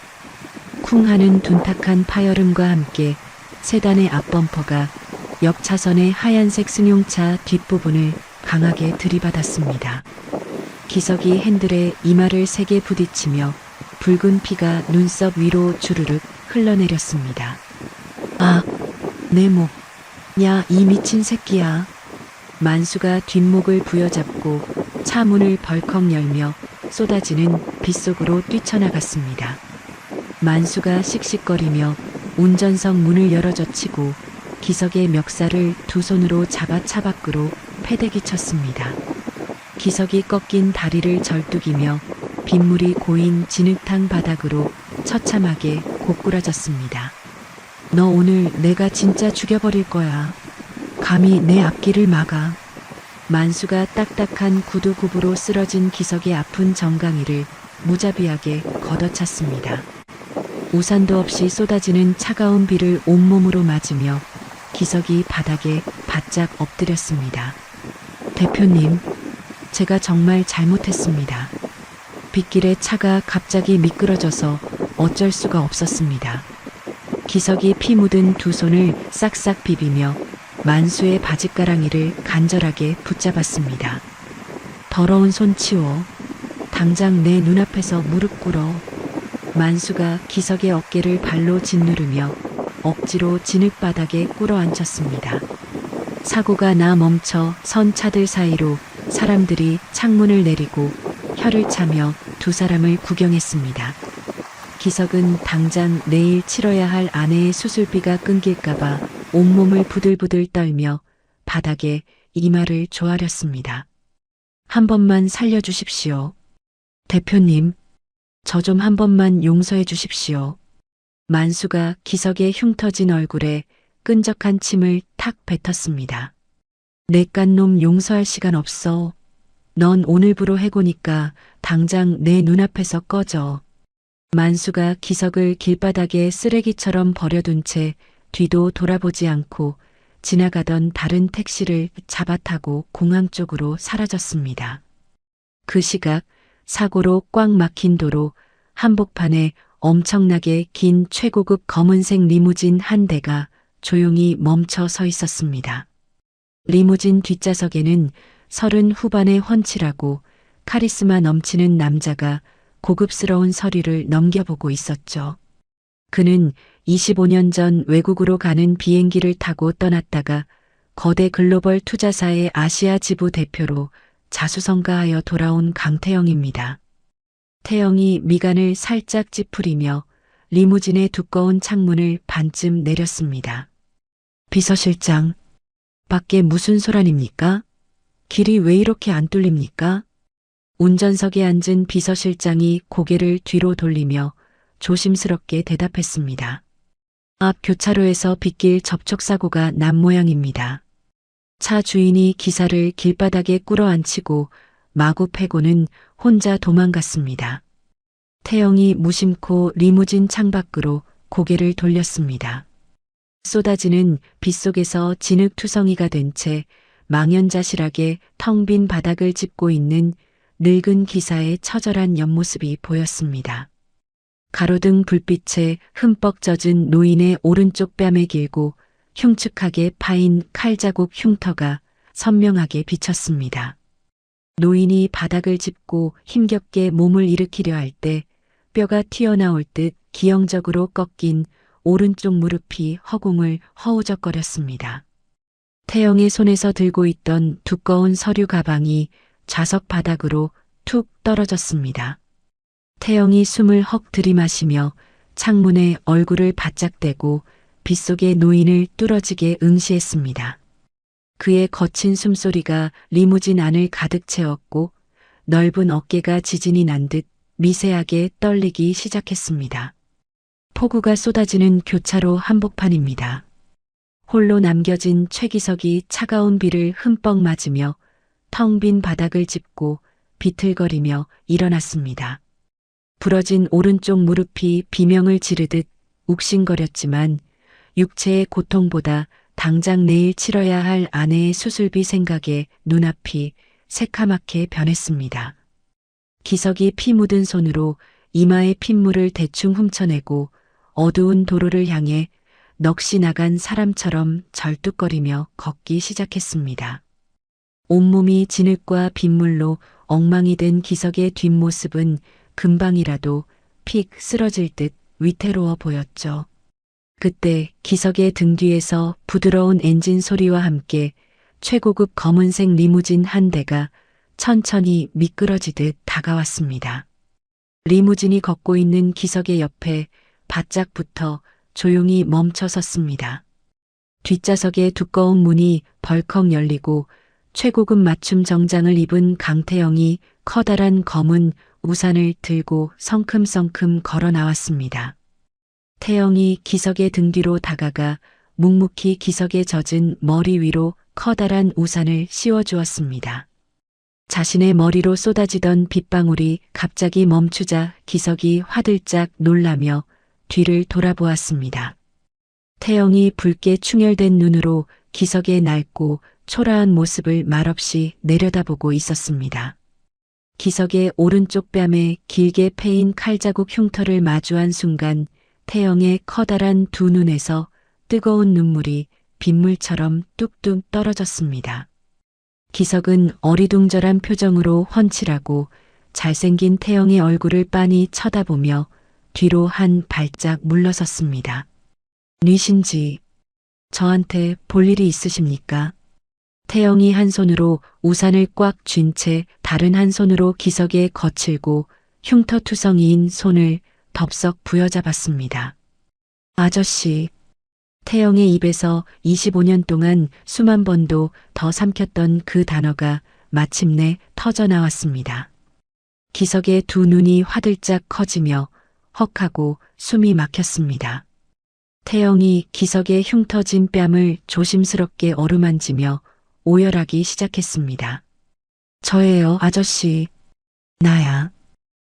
쿵 하는 둔탁한 파열음과 함께 세단의 앞범퍼가 옆 차선의 하얀색 승용차 뒷부분을 강하게 들이받았습니다. 기석이 핸들에 이마를 세게 부딪히며 붉은 피가 눈썹 위로 주르륵 흘러내렸습니다. 내 목. 야, 이 미친 새끼야. 만수가 뒷목을 부여잡고 차 문을 벌컥 열며 쏟아지는 빗속으로 뛰쳐나갔습니다. 만수가 씩씩거리며 운전석 문을 열어젖히고 기석의 멱살을 두 손으로 잡아 차 밖으로 패대기 쳤습니다. 기석이 꺾인 다리를 절뚝이며 빗물이 고인 진흙탕 바닥으로 처참하게 고꾸라졌습니다. 너 오늘 내가 진짜 죽여버릴 거야. 감히 내 앞길을 막아. 만수가 딱딱한 구두굽으로 쓰러진 기석의 아픈 정강이를 무자비하게 걷어찼습니다. 우산도 없이 쏟아지는 차가운 비를 온몸으로 맞으며 기석이 바닥에 바짝 엎드렸습니다. 대표님, 제가 정말 잘못했습니다. 빗길에 차가 갑자기 미끄러져서 어쩔 수가 없었습니다. 기석이 피 묻은 두 손을 싹싹 비비며 만수의 바짓가랑이를 간절하게 붙잡았습니다. 더러운 손 치워. 당장 내 눈앞에서 무릎 꿇어. 만수가 기석의 어깨를 발로 짓누르며 억지로 진흙바닥에 꿇어 앉혔습니다. 사고가 나 멈춰 선 차들 사이로 사람들이 창문을 내리고 혀를 차며 두 사람을 구경했습니다. 기석은 당장 내일 치러야 할 아내의 수술비가 끊길까봐 온몸을 부들부들 떨며 바닥에 이마를 조아렸습니다. 한 번만 살려주십시오. 대표님, 저 좀 한 번만 용서해 주십시오. 만수가 기석의 흉터진 얼굴에 끈적한 침을 탁 뱉었습니다. 내깟 놈 용서할 시간 없어. 넌 오늘부로 해고니까 당장 내 눈앞에서 꺼져. 만수가 기석을 길바닥에 쓰레기처럼 버려둔 채 뒤도 돌아보지 않고 지나가던 다른 택시를 잡아타고 공항 쪽으로 사라졌습니다. 그 시각 사고로 꽉 막힌 도로 한복판에 엄청나게 긴 최고급 검은색 리무진 한 대가 조용히 멈춰 서 있었습니다. 리무진 뒷좌석에는 30 후반의 훤칠하고 카리스마 넘치는 남자가 고급스러운 서류를 넘겨보고 있었죠. 그는 25년 전 외국으로 가는 비행기를 타고 떠났다가 거대 글로벌 투자사의 아시아 지부 대표로 자수성가하여 돌아온 강태영입니다. 태영이 미간을 살짝 찌푸리며 리무진의 두꺼운 창문을 반쯤 내렸습니다. 비서실장, 밖에 무슨 소란입니까? 길이 왜 이렇게 안 뚫립니까? 운전석에 앉은 비서실장이 고개를 뒤로 돌리며 조심스럽게 대답했습니다. 앞 교차로에서 빗길 접촉사고가 난 모양입니다. 차 주인이 기사를 길바닥에 꿇어앉히고 마구 패고는 혼자 도망갔습니다. 태영이 무심코 리무진 창밖으로 고개를 돌렸습니다. 쏟아지는 빗속에서 진흙투성이가 된 채 망연자실하게 텅 빈 바닥을 짚고 있는 늙은 기사의 처절한 옆모습이 보였습니다. 가로등 불빛에 흠뻑 젖은 노인의 오른쪽 뺨에 길고 흉측하게 파인 칼자국 흉터가 선명하게 비쳤습니다. 노인이 바닥을 짚고 힘겹게 몸을 일으키려 할 때 뼈가 튀어나올 듯 기형적으로 꺾인 오른쪽 무릎이 허공을 허우적거렸습니다. 태영의 손에서 들고 있던 두꺼운 서류 가방이 좌석 바닥으로 툭 떨어졌습니다. 태영이 숨을 헉 들이마시며 창문에 얼굴을 바짝 대고 빗속의 노인을 뚫어지게 응시했습니다. 그의 거친 숨소리가 리무진 안을 가득 채웠고 넓은 어깨가 지진이 난 듯 미세하게 떨리기 시작했습니다. 폭우가 쏟아지는 교차로 한복판입니다. 홀로 남겨진 최기석이 차가운 비를 흠뻑 맞으며 텅 빈 바닥을 짚고 비틀거리며 일어났습니다. 부러진 오른쪽 무릎이 비명을 지르듯 욱신거렸지만 육체의 고통보다 당장 내일 치러야 할 아내의 수술비 생각에 눈앞이 새카맣게 변했습니다. 기석이 피 묻은 손으로 이마의 핏물을 대충 훔쳐내고 어두운 도로를 향해 넋이 나간 사람처럼 절뚝거리며 걷기 시작했습니다. 온몸이 진흙과 빗물로 엉망이 된 기석의 뒷모습은 금방이라도 픽 쓰러질 듯 위태로워 보였죠. 그때 기석의 등 뒤에서 부드러운 엔진 소리와 함께 최고급 검은색 리무진 한 대가 천천히 미끄러지듯 다가왔습니다. 리무진이 걷고 있는 기석의 옆에 바짝 붙어 조용히 멈춰 섰습니다. 뒷좌석의 두꺼운 문이 벌컥 열리고 최고급 맞춤 정장을 입은 강태영이 커다란 검은 우산을 들고 성큼성큼 걸어 나왔습니다. 태영이 기석의 등 뒤로 다가가 묵묵히 기석에 젖은 머리 위로 커다란 우산을 씌워주었습니다. 자신의 머리로 쏟아지던 빗방울이 갑자기 멈추자 기석이 화들짝 놀라며 뒤를 돌아보았습니다. 태영이 붉게 충혈된 눈으로 기석의 낡고 초라한 모습을 말없이 내려다보고 있었습니다. 기석의 오른쪽 뺨에 길게 패인 칼자국 흉터를 마주한 순간 태영의 커다란 두 눈에서 뜨거운 눈물이 빗물처럼 뚝뚝 떨어졌습니다. 기석은 어리둥절한 표정으로 훤칠하고 잘생긴 태영의 얼굴을 빤히 쳐다보며 뒤로 한 발짝 물러섰습니다. 뉘신지 저한테 볼 일이 있으십니까? 태영이 한 손으로 우산을 꽉 쥔 채 다른 한 손으로 기석의 거칠고 흉터투성이인 손을 덥석 부여잡았습니다. 아저씨, 태영의 입에서 25년 동안 수만 번도 더 삼켰던 그 단어가 마침내 터져 나왔습니다. 기석의 두 눈이 화들짝 커지며 헉하고 숨이 막혔습니다. 태영이 기석의 흉터진 뺨을 조심스럽게 어루만지며 오열하기 시작했습니다. 저예요, 아저씨. 나야.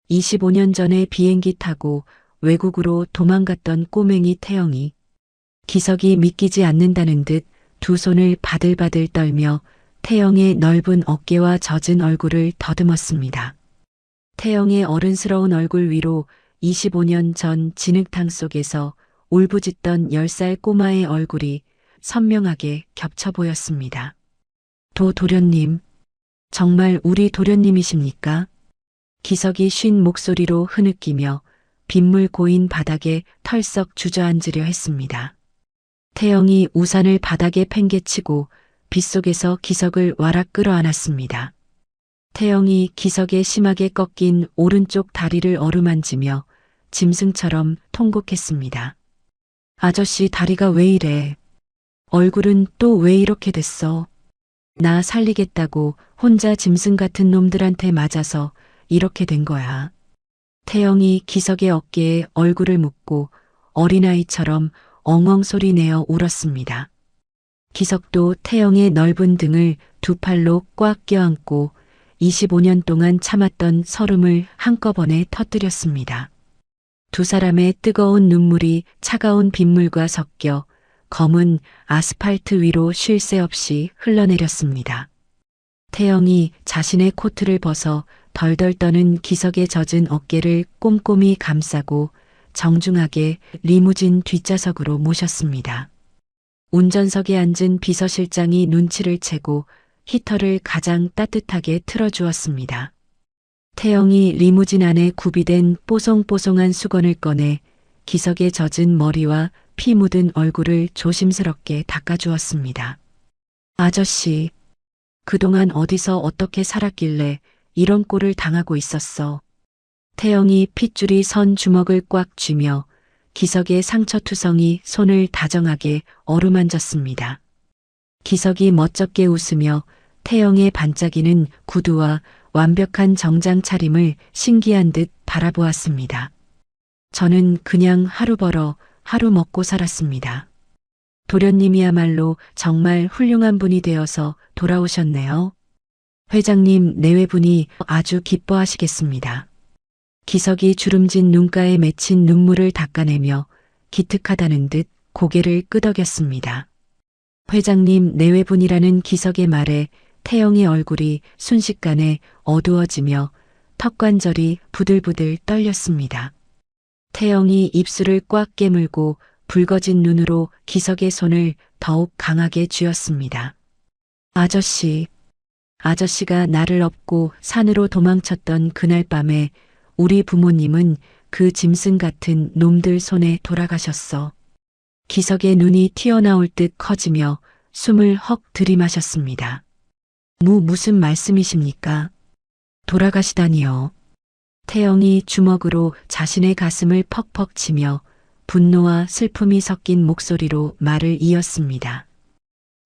25년 전에 비행기 타고 외국으로 도망갔던 꼬맹이 태영이 기석이 믿기지 않는다는 듯 두 손을 바들바들 떨며 태영의 넓은 어깨와 젖은 얼굴을 더듬었습니다. 태영의 어른스러운 얼굴 위로 25년 전 진흙탕 속에서 울부짖던 10살 꼬마의 얼굴이 선명하게 겹쳐 보였습니다. 도련님, 정말 우리 도련님이십니까? 기석이 쉰 목소리로 흐느끼며 빗물 고인 바닥에 털썩 주저앉으려 했습니다. 태영이 우산을 바닥에 팽개치고 빗속에서 기석을 와락 끌어안았습니다. 태영이 기석의 심하게 꺾인 오른쪽 다리를 어루만지며 짐승처럼 통곡했습니다. 아저씨 다리가 왜 이래? 얼굴은 또 왜 이렇게 됐어? 나 살리겠다고 혼자 짐승 같은 놈들한테 맞아서 이렇게 된 거야. 태영이 기석의 어깨에 얼굴을 묻고 어린아이처럼 엉엉 소리 내어 울었습니다. 기석도 태영의 넓은 등을 두 팔로 꽉 껴안고 25년 동안 참았던 서름을 한꺼번에 터뜨렸습니다. 두 사람의 뜨거운 눈물이 차가운 빗물과 섞여 검은 아스팔트 위로 쉴 새 없이 흘러내렸습니다. 태영이 자신의 코트를 벗어 덜덜 떠는 기석의 젖은 어깨를 꼼꼼히 감싸고 정중하게 리무진 뒷좌석으로 모셨습니다. 운전석에 앉은 비서실장이 눈치를 채고 히터를 가장 따뜻하게 틀어주었습니다. 태영이 리무진 안에 구비된 뽀송뽀송한 수건을 꺼내 기석의 젖은 머리와 피 묻은 얼굴을 조심스럽게 닦아주었습니다. 아저씨, 그동안 어디서 어떻게 살았길래 이런 꼴을 당하고 있었어. 태영이 핏줄이 선 주먹을 꽉 쥐며 기석의 상처투성이 손을 다정하게 어루만졌습니다. 기석이 멋쩍게 웃으며 태영의 반짝이는 구두와 완벽한 정장 차림을 신기한 듯 바라보았습니다. 저는 그냥 하루 벌어 하루 먹고 살았습니다. 도련님이야말로 정말 훌륭한 분이 되어서 돌아오셨네요. 회장님 내외분이 아주 기뻐하시겠습니다. 기석이 주름진 눈가에 맺힌 눈물을 닦아내며 기특하다는 듯 고개를 끄덕였습니다. 회장님 내외분이라는 기석의 말에 태영의 얼굴이 순식간에 어두워지며 턱관절이 부들부들 떨렸습니다. 태영이 입술을 꽉 깨물고 붉어진 눈으로 기석의 손을 더욱 강하게 쥐었습니다. 아저씨가 나를 업고 산으로 도망쳤던 그날 밤에 우리 부모님은 그 짐승 같은 놈들 손에 돌아가셨어. 기석의 눈이 튀어나올 듯 커지며 숨을 헉 들이마셨습니다. 무슨 말씀이십니까? 돌아가시다니요. 태영이 주먹으로 자신의 가슴을 퍽퍽 치며 분노와 슬픔이 섞인 목소리로 말을 이었습니다.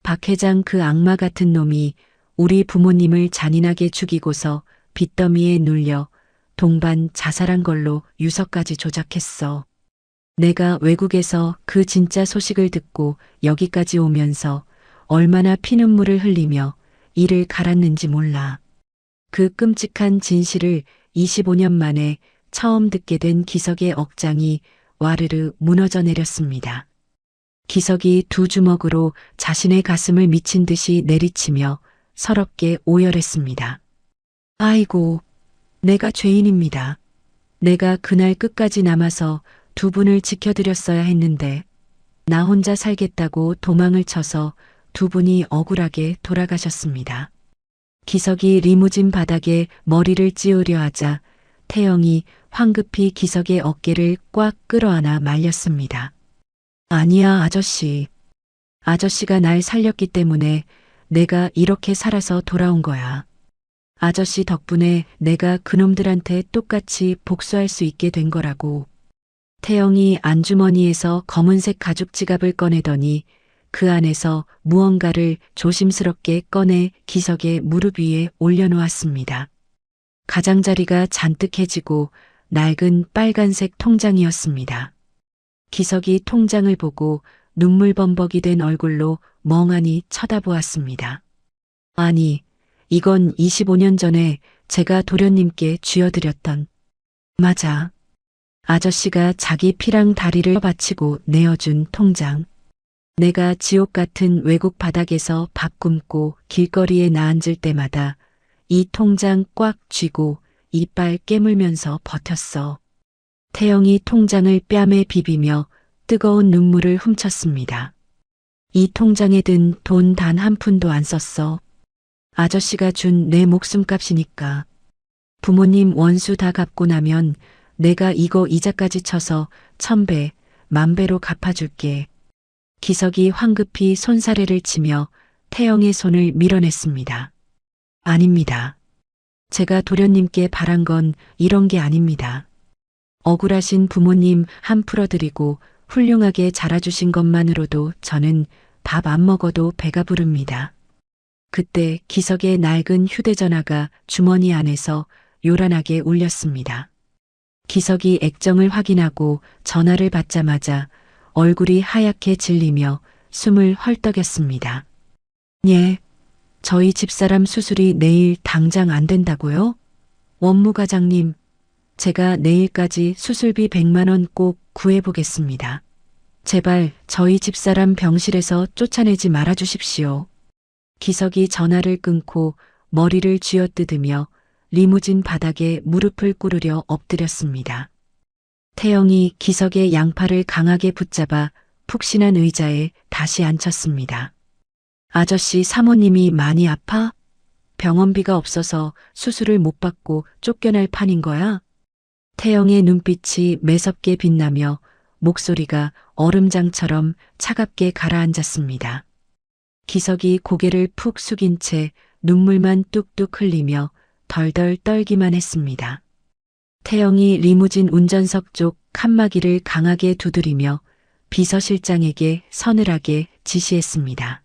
박 회장 그 악마 같은 놈이 우리 부모님을 잔인하게 죽이고서 빚더미에 눌려 동반 자살한 걸로 유서까지 조작했어. 내가 외국에서 그 진짜 소식을 듣고 여기까지 오면서 얼마나 피눈물을 흘리며 이를 갈았는지 몰라. 그 끔찍한 진실을 25년 만에 처음 듣게 된 기석의 억장이 와르르 무너져 내렸습니다. 기석이 두 주먹으로 자신의 가슴을 미친 듯이 내리치며 서럽게 오열했습니다. 아이고, 내가 죄인입니다. 내가 그날 끝까지 남아서 두 분을 지켜드렸어야 했는데 나 혼자 살겠다고 도망을 쳐서 두 분이 억울하게 돌아가셨습니다. 기석이 리무진 바닥에 머리를 찌우려 하자 태영이 황급히 기석의 어깨를 꽉 끌어안아 말렸습니다. 아니야, 아저씨. 아저씨가 날 살렸기 때문에 내가 이렇게 살아서 돌아온 거야. 아저씨 덕분에 내가 그놈들한테 똑같이 복수할 수 있게 된 거라고. 태영이 안주머니에서 검은색 가죽 지갑을 꺼내더니 그 안에서 무언가를 조심스럽게 꺼내 기석의 무릎 위에 올려놓았습니다. 가장자리가 잔뜩해지고 낡은 빨간색 통장이었습니다. 기석이 통장을 보고 눈물범벅이 된 얼굴로 멍하니 쳐다보았습니다. 아니, 이건 25년 전에 제가 도련님께 쥐어드렸던. 맞아. 아저씨가 자기 피랑 다리를 바치고 내어준 통장. 내가 지옥 같은 외국 바닥에서 밥 굶고 길거리에 나앉을 때마다 이 통장 꽉 쥐고 이빨 깨물면서 버텼어. 태영이 통장을 뺨에 비비며 뜨거운 눈물을 훔쳤습니다. 이 통장에 든 돈 단 한 푼도 안 썼어. 아저씨가 준 내 목숨값이니까. 부모님 원수 다 갚고 나면 내가 이거 이자까지 쳐서 1000배, 10,000배로 갚아줄게. 기석이 황급히 손사래를 치며 태영의 손을 밀어냈습니다. 아닙니다. 제가 도련님께 바란 건 이런 게 아닙니다. 억울하신 부모님 한 풀어드리고 훌륭하게 자라주신 것만으로도 저는 밥 안 먹어도 배가 부릅니다. 그때 기석의 낡은 휴대전화가 주머니 안에서 요란하게 울렸습니다. 기석이 액정을 확인하고 전화를 받자마자 얼굴이 하얗게 질리며 숨을 헐떡였습니다. 예, 저희 집사람 수술이 내일 당장 안 된다고요? 원무과장님, 제가 내일까지 수술비 100만 원 꼭 구해보겠습니다. 제발 저희 집사람 병실에서 쫓아내지 말아주십시오. 기석이 전화를 끊고 머리를 쥐어뜯으며 리무진 바닥에 무릎을 꿇으려 엎드렸습니다. 태영이 기석의 양팔을 강하게 붙잡아 푹신한 의자에 다시 앉혔습니다. 아저씨 사모님이 많이 아파? 병원비가 없어서 수술을 못 받고 쫓겨날 판인 거야? 태영의 눈빛이 매섭게 빛나며 목소리가 얼음장처럼 차갑게 가라앉았습니다. 기석이 고개를 푹 숙인 채 눈물만 뚝뚝 흘리며 덜덜 떨기만 했습니다. 태영이 리무진 운전석 쪽 칸막이를 강하게 두드리며 비서실장에게 서늘하게 지시했습니다.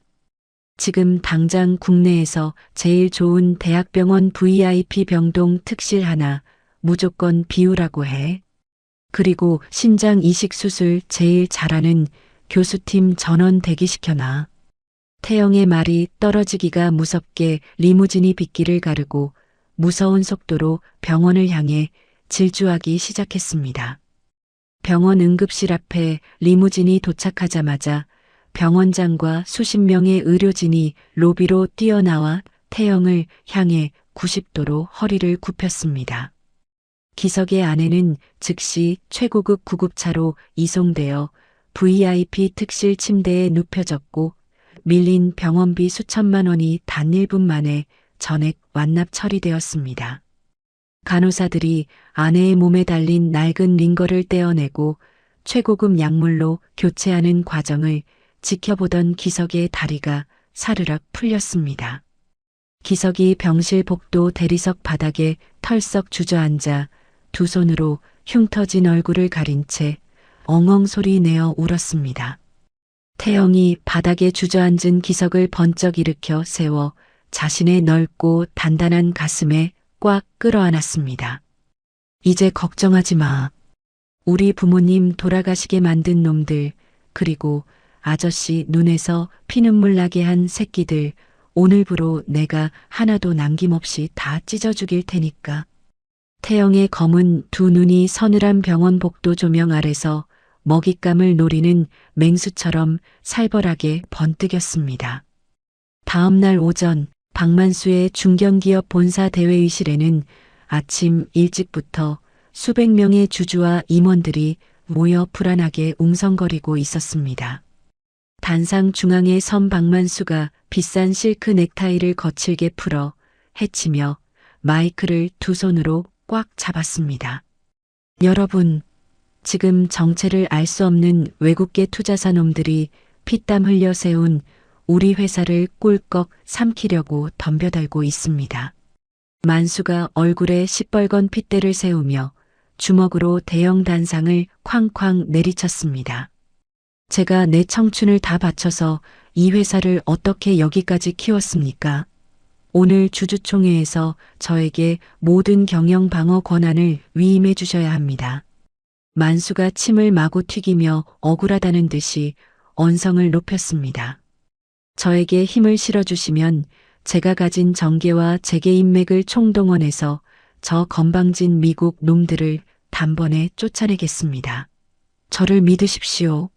지금 당장 국내에서 제일 좋은 대학병원 VIP 병동 특실 하나 무조건 비우라고 해. 그리고 신장 이식 수술 제일 잘하는 교수팀 전원 대기시켜놔. 태영의 말이 떨어지기가 무섭게 리무진이 빗길을 가르고 무서운 속도로 병원을 향해 질주하기 시작했습니다. 병원 응급실 앞에 리무진이 도착하자마자 병원장과 수십 명의 의료진이 로비로 뛰어나와 태영을 향해 90도로 허리를 굽혔습니다. 기석의 아내는 즉시 최고급 구급차로 이송되어 VIP 특실 침대에 눕혀졌고 밀린 병원비 수천만 원이 단 1분 만에 전액 완납 처리되었습니다. 간호사들이 아내의 몸에 달린 낡은 링거를 떼어내고 최고급 약물로 교체하는 과정을 지켜보던 기석의 다리가 사르륵 풀렸습니다. 기석이 병실 복도 대리석 바닥에 털썩 주저앉아 두 손으로 흉 터진 얼굴을 가린 채 엉엉 소리 내어 울었습니다. 태영이 바닥에 주저앉은 기석을 번쩍 일으켜 세워 자신의 넓고 단단한 가슴에 꽉 끌어안았습니다. 이제 걱정하지 마. 우리 부모님 돌아가시게 만든 놈들, 그리고 아저씨 눈에서 피눈물 나게 한 새끼들, 오늘부로 내가 하나도 남김없이 다 찢어 죽일 테니까. 태영의 검은 두 눈이 서늘한 병원 복도 조명 아래서 먹잇감을 노리는 맹수처럼 살벌하게 번뜩였습니다. 다음 날 오전 박만수의 중견기업 본사 대회의실에는 아침 일찍부터 수백 명의 주주와 임원들이 모여 불안하게 웅성거리고 있었습니다. 단상 중앙에 선 박만수가 비싼 실크 넥타이를 거칠게 풀어 해치며 마이크를 두 손으로 꽉 잡았습니다. 여러분, 지금 정체를 알 수 없는 외국계 투자사 놈들이 피땀 흘려 세운 우리 회사를 꿀꺽 삼키려고 덤벼들고 있습니다. 만수가 얼굴에 시뻘건 핏대를 세우며 주먹으로 대형 단상을 쾅쾅 내리쳤습니다. 제가 내 청춘을 다 바쳐서 이 회사를 어떻게 여기까지 키웠습니까? 오늘 주주총회에서 저에게 모든 경영 방어 권한을 위임해 주셔야 합니다. 만수가 침을 마구 튀기며 억울하다는 듯이 언성을 높였습니다. 저에게 힘을 실어주시면 제가 가진 정계와 재계 인맥을 총동원해서 저 건방진 미국 놈들을 단번에 쫓아내겠습니다. 저를 믿으십시오.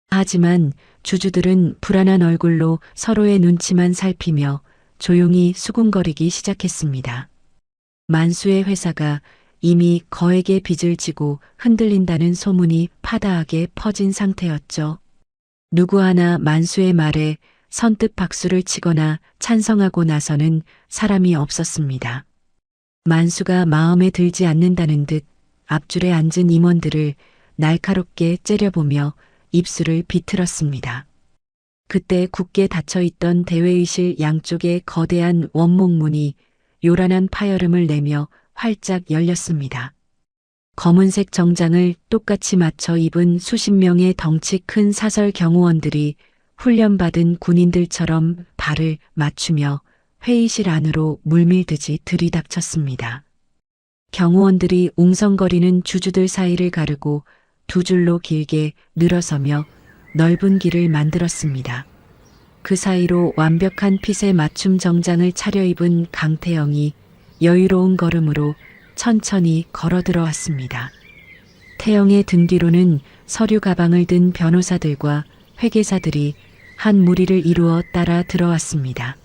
하지만 주주들은 불안한 얼굴로 서로의 눈치만 살피며 조용히 수군거리기 시작했습니다. 만수의 회사가 이미 거액의 빚을 지고 흔들린다는 소문이 파다하게 퍼진 상태였죠. 누구 하나 만수의 말에 선뜻 박수를 치거나 찬성하고 나서는 사람이 없었습니다. 만수가 마음에 들지 않는다는 듯 앞줄에 앉은 임원들을 날카롭게 째려보며 입술을 비틀었습니다. 그때 굳게 닫혀있던 대회의실 양쪽의 거대한 원목문이 요란한 파열음을 내며 활짝 열렸습니다. 검은색 정장을 똑같이 맞춰 입은 수십 명의 덩치 큰 사설 경호원들이 훈련받은 군인들처럼 발을 맞추며 회의실 안으로 물밀듯이 들이닥쳤습니다. 경호원들이 웅성거리는 주주들 사이를 가르고 두 줄로 길게 늘어서며 넓은 길을 만들었습니다. 그 사이로 완벽한 핏에 맞춤 정장을 차려입은 강태영이 여유로운 걸음으로 천천히 걸어 들어왔습니다. 태영의 등 뒤로는 서류 가방을 든 변호사들과 회계사들이 한 무리를 이루어 따라 들어왔습니다.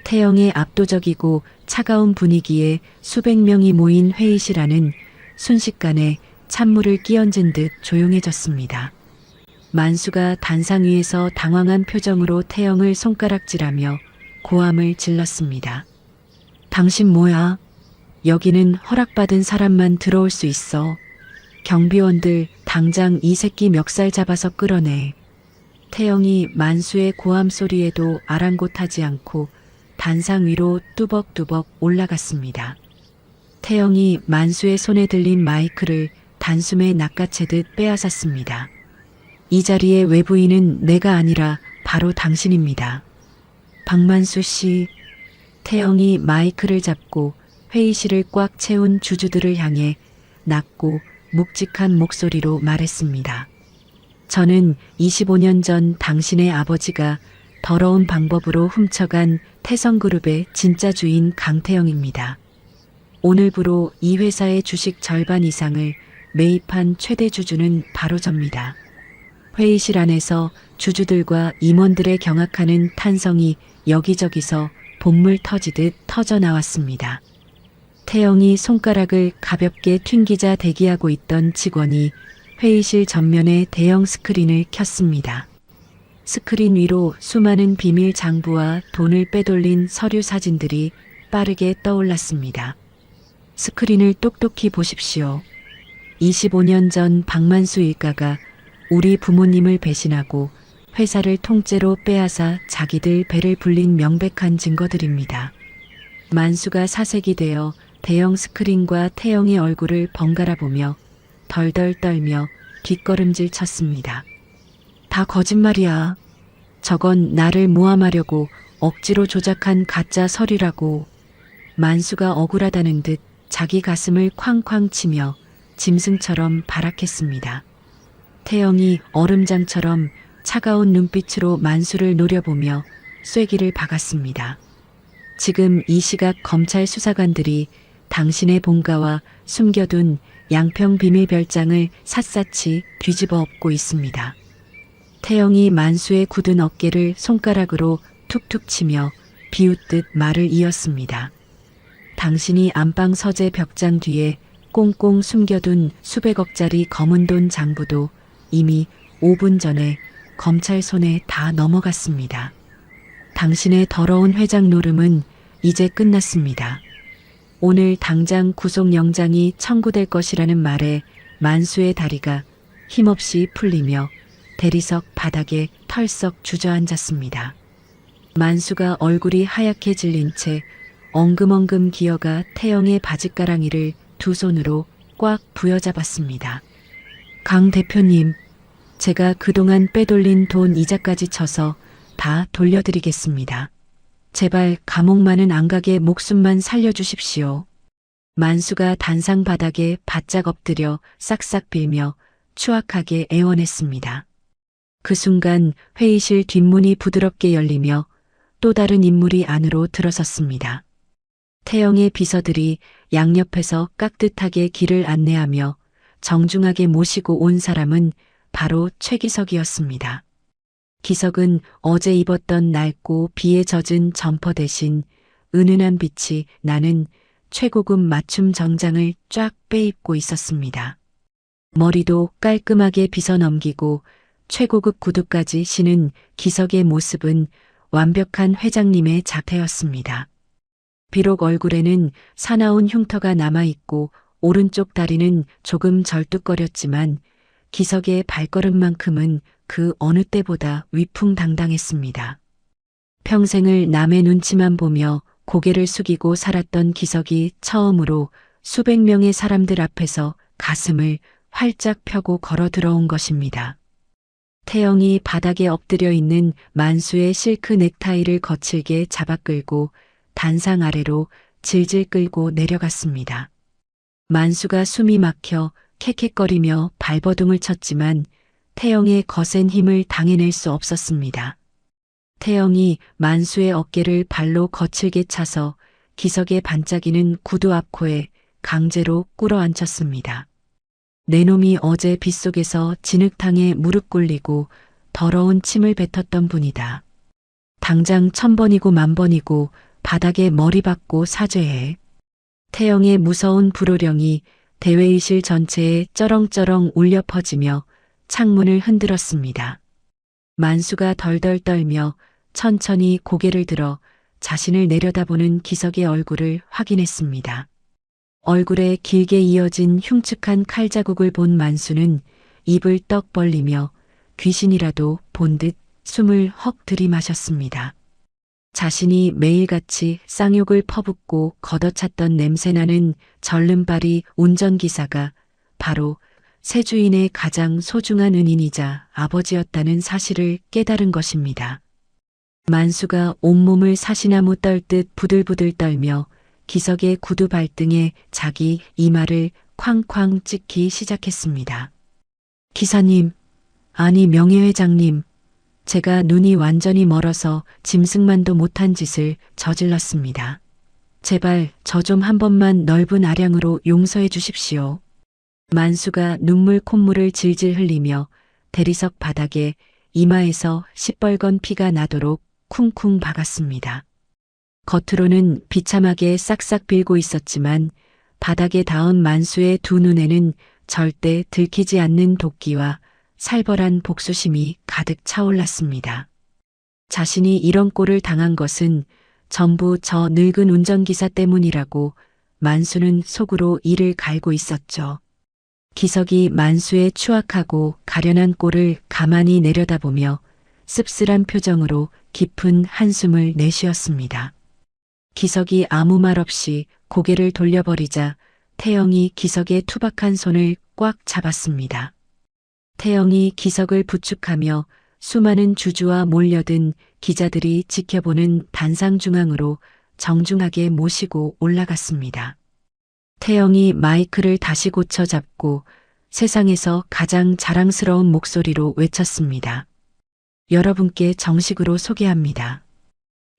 태영의 압도적이고 차가운 분위기에 수백 명이 모인 회의실 안은 순식간에 찬물을 끼얹은 듯 조용해졌습니다. 만수가 단상 위에서 당황한 표정으로 태영을 손가락질하며 고함을 질렀습니다. 당신 뭐야? 여기는 허락받은 사람만 들어올 수 있어. 경비원들 당장 이 새끼 멱살 잡아서 끌어내. 태영이 만수의 고함 소리에도 아랑곳하지 않고 단상 위로 뚜벅뚜벅 올라갔습니다. 태영이 만수의 손에 들린 마이크를 단숨에 낚아채듯 빼앗았습니다. 이 자리의 외부인은 내가 아니라 바로 당신입니다. 박만수 씨. 태영이 마이크를 잡고 회의실을 꽉 채운 주주들을 향해 낮고 묵직한 목소리로 말했습니다. 저는 25년 전 당신의 아버지가 더러운 방법으로 훔쳐간 태성그룹의 진짜 주인 강태영입니다. 오늘부로 이 회사의 주식 절반 이상을 매입한 최대 주주는 바로 접니다. 회의실 안에서 주주들과 임원들의 경악하는 탄성이 여기저기서 본물 터지듯 터져 나왔습니다. 태영이 손가락을 가볍게 튕기자 대기하고 있던 직원이 회의실 전면에 대형 스크린을 켰습니다. 스크린 위로 수많은 비밀 장부와 돈을 빼돌린 서류 사진들이 빠르게 떠올랐습니다. 스크린을 똑똑히 보십시오. 25년 전 박만수 일가가 우리 부모님을 배신하고 회사를 통째로 빼앗아 자기들 배를 불린 명백한 증거들입니다. 만수가 사색이 되어 대형 스크린과 태영의 얼굴을 번갈아 보며 덜덜 떨며 뒷걸음질 쳤습니다. 다 거짓말이야. 저건 나를 모함하려고 억지로 조작한 가짜 서류라고. 만수가 억울하다는 듯 자기 가슴을 쾅쾅 치며 짐승처럼 발악했습니다. 태영이 얼음장처럼 차가운 눈빛으로 만수를 노려보며 쐐기를 박았습니다. 지금 이 시각 검찰 수사관들이 당신의 본가와 숨겨둔 양평 비밀별장을 샅샅이 뒤집어 엎고 있습니다. 태영이 만수의 굳은 어깨를 손가락으로 툭툭 치며 비웃듯 말을 이었습니다. 당신이 안방 서재 벽장 뒤에 꽁꽁 숨겨둔 수백억짜리 검은 돈 장부도 이미 5분 전에 검찰 손에 다 넘어갔습니다. 당신의 더러운 회장 노름은 이제 끝났습니다. 오늘 당장 구속영장이 청구될 것이라는 말에 만수의 다리가 힘없이 풀리며 대리석 바닥에 털썩 주저앉았습니다. 만수가 얼굴이 하얗게 질린 채 엉금엉금 기어가 태영의 바짓가랑이를 두 손으로 꽉 부여잡았습니다. 강 대표님, 제가 그동안 빼돌린 돈 이자까지 쳐서 다 돌려드리겠습니다. 제발 감옥만은 안 가게 목숨만 살려주십시오. 만수가 단상 바닥에 바짝 엎드려 싹싹 빌며 추악하게 애원했습니다. 그 순간 회의실 뒷문이 부드럽게 열리며 또 다른 인물이 안으로 들어섰습니다. 태영의 비서들이 양옆에서 깍듯하게 길을 안내하며 정중하게 모시고 온 사람은 바로 최기석이었습니다. 기석은 어제 입었던 낡고 비에 젖은 점퍼 대신 은은한 빛이 나는 최고급 맞춤 정장을 쫙 빼입고 있었습니다. 머리도 깔끔하게 빗어 넘기고 최고급 구두까지 신은 기석의 모습은 완벽한 회장님의 자태였습니다. 비록 얼굴에는 사나운 흉터가 남아있고 오른쪽 다리는 조금 절뚝거렸지만 기석의 발걸음만큼은 그 어느 때보다 위풍당당했습니다. 평생을 남의 눈치만 보며 고개를 숙이고 살았던 기석이 처음으로 수백 명의 사람들 앞에서 가슴을 활짝 펴고 걸어 들어온 것입니다. 태영이 바닥에 엎드려 있는 만수의 실크 넥타이를 거칠게 잡아 끌고 단상 아래로 질질 끌고 내려갔습니다. 만수가 숨이 막혀 캑캑거리며 발버둥을 쳤지만 태영의 거센 힘을 당해낼 수 없었습니다. 태영이 만수의 어깨를 발로 거칠게 차서 기석의 반짝이는 구두 앞코에 강제로 꿇어앉혔습니다. 내 놈이 어제 빗속에서 진흙탕에 무릎 꿇리고 더러운 침을 뱉었던 분이다. 당장 1000번이고 10,000번이고 바닥에 머리 박고 사죄해. 태영의 무서운 불호령이 대회의실 전체에 쩌렁쩌렁 울려 퍼지며 창문을 흔들었습니다. 만수가 덜덜 떨며 천천히 고개를 들어 자신을 내려다보는 기석의 얼굴을 확인했습니다. 얼굴에 길게 이어진 흉측한 칼자국을 본 만수는 입을 떡 벌리며 귀신이라도 본 듯 숨을 헉 들이마셨습니다. 자신이 매일같이 쌍욕을 퍼붓고 걷어찼던 냄새나는 절름발이 운전기사가 바로 새 주인의 가장 소중한 은인이자 아버지였다는 사실을 깨달은 것입니다. 만수가 온몸을 사시나무 떨듯 부들부들 떨며 기석의 구두 발등에 자기 이마를 쾅쾅 찍기 시작했습니다. 기사님, 아니 명예회장님, 제가 눈이 완전히 멀어서 짐승만도 못한 짓을 저질렀습니다. 제발 저 좀 한 번만 넓은 아량으로 용서해 주십시오. 만수가 눈물 콧물을 질질 흘리며 대리석 바닥에 이마에서 시뻘건 피가 나도록 쿵쿵 박았습니다. 겉으로는 비참하게 싹싹 빌고 있었지만 바닥에 닿은 만수의 두 눈에는 절대 들키지 않는 도끼와 살벌한 복수심이 가득 차올랐습니다. 자신이 이런 꼴을 당한 것은 전부 저 늙은 운전기사 때문이라고 만수는 속으로 이를 갈고 있었죠. 기석이 만수의 추악하고 가련한 꼴을 가만히 내려다보며 씁쓸한 표정으로 깊은 한숨을 내쉬었습니다. 기석이 아무 말 없이 고개를 돌려버리자 태영이 기석의 투박한 손을 꽉 잡았습니다. 태영이 기석을 부축하며 수많은 주주와 몰려든 기자들이 지켜보는 단상 중앙으로 정중하게 모시고 올라갔습니다. 태영이 마이크를 다시 고쳐 잡고 세상에서 가장 자랑스러운 목소리로 외쳤습니다. 여러분께 정식으로 소개합니다.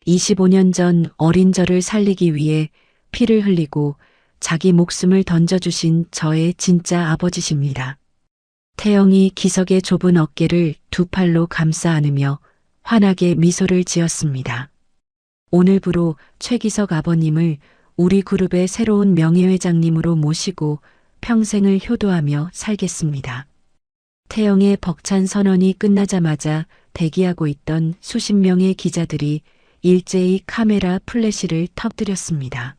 25년 전 어린 저를 살리기 위해 피를 흘리고 자기 목숨을 던져주신 저의 진짜 아버지십니다. 태영이 기석의 좁은 어깨를 두 팔로 감싸 안으며 환하게 미소를 지었습니다. 오늘부로 최기석 아버님을 우리 그룹의 새로운 명예회장님으로 모시고 평생을 효도하며 살겠습니다. 태영의 벅찬 선언이 끝나자마자 대기하고 있던 수십 명의 기자들이 일제히 카메라 플래시를 터뜨렸습니다.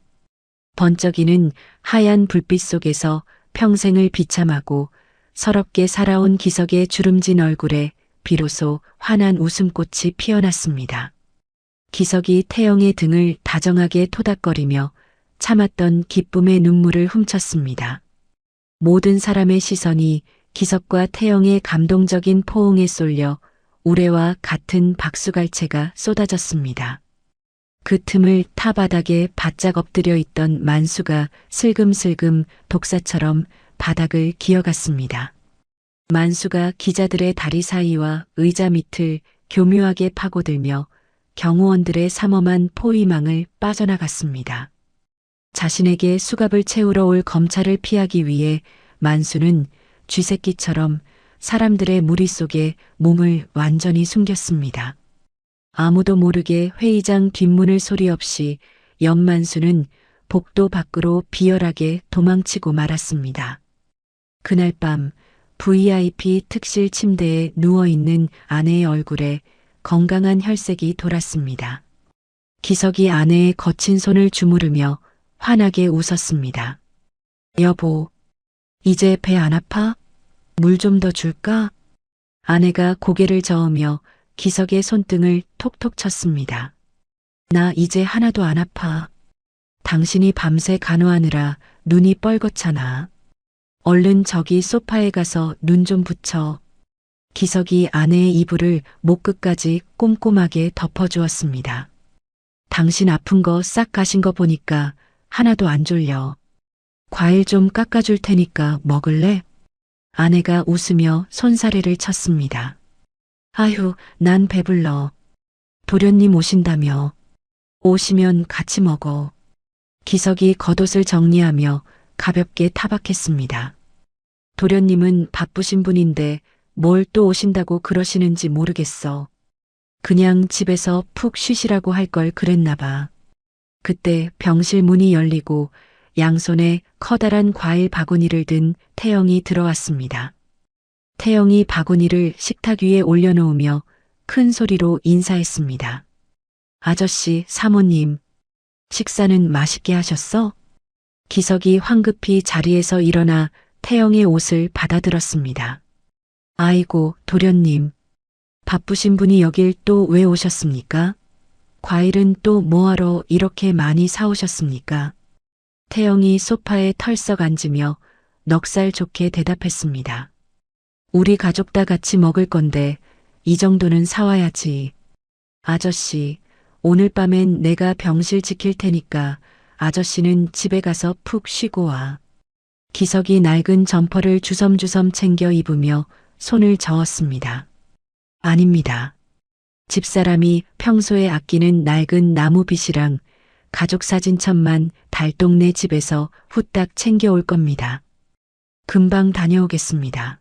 번쩍이는 하얀 불빛 속에서 평생을 비참하고 서럽게 살아온 기석의 주름진 얼굴에 비로소 환한 웃음꽃이 피어났습니다. 기석이 태영의 등을 다정하게 토닥거리며 참았던 기쁨의 눈물을 훔쳤습니다. 모든 사람의 시선이 기석과 태영의 감동적인 포옹에 쏠려 우레와 같은 박수갈채가 쏟아졌습니다. 그 틈을 타바닥에 바짝 엎드려 있던 만수가 슬금슬금 독사처럼 바닥을 기어갔습니다. 만수가 기자들의 다리 사이와 의자 밑을 교묘하게 파고들며 경호원들의 삼엄한 포위망을 빠져나갔습니다. 자신에게 수갑을 채우러 올 검찰을 피하기 위해 만수는 쥐새끼처럼 사람들의 무리 속에 몸을 완전히 숨겼습니다. 아무도 모르게 회의장 뒷문을 소리 없이 연만수는 복도 밖으로 비열하게 도망치고 말았습니다. 그날 밤 VIP 특실 침대에 누워있는 아내의 얼굴에 건강한 혈색이 돌았습니다. 기석이 아내의 거친 손을 주무르며 환하게 웃었습니다. 여보, 이제 배 안 아파? 물 좀 더 줄까? 아내가 고개를 저으며 기석의 손등을 톡톡 쳤습니다. 나 이제 하나도 안 아파. 당신이 밤새 간호하느라 눈이 뻘겋잖아. 얼른 저기 소파에 가서 눈 좀 붙여. 기석이 아내의 이불을 목 끝까지 꼼꼼하게 덮어주었습니다. 당신 아픈 거 싹 가신 거 보니까 하나도 안 졸려. 과일 좀 깎아줄 테니까 먹을래? 아내가 웃으며 손사래를 쳤습니다. 아휴, 난 배불러. 도련님 오신다며. 오시면 같이 먹어. 기석이 겉옷을 정리하며 가볍게 타박했습니다. 도련님은 바쁘신 분인데 뭘 또 오신다고 그러시는지 모르겠어. 그냥 집에서 푹 쉬시라고 할 걸 그랬나 봐. 그때 병실 문이 열리고 양손에 커다란 과일 바구니를 든 태영이 들어왔습니다. 태영이 바구니를 식탁 위에 올려놓으며 큰 소리로 인사했습니다. 아저씨, 사모님, 식사는 맛있게 하셨어? 기석이 황급히 자리에서 일어나 태영의 옷을 받아들었습니다. 아이고, 도련님. 바쁘신 분이 여길 또 왜 오셨습니까? 과일은 또 뭐하러 이렇게 많이 사오셨습니까? 태영이 소파에 털썩 앉으며 넉살 좋게 대답했습니다. 우리 가족 다 같이 먹을 건데 이 정도는 사와야지. 아저씨, 오늘 밤엔 내가 병실 지킬 테니까 아저씨는 집에 가서 푹 쉬고 와. 기석이 낡은 점퍼를 주섬주섬 챙겨 입으며 손을 저었습니다. 아닙니다. 집사람이 평소에 아끼는 낡은 나무 빗이랑 가족 사진첩만 달동네 집에서 후딱 챙겨올 겁니다. 금방 다녀오겠습니다.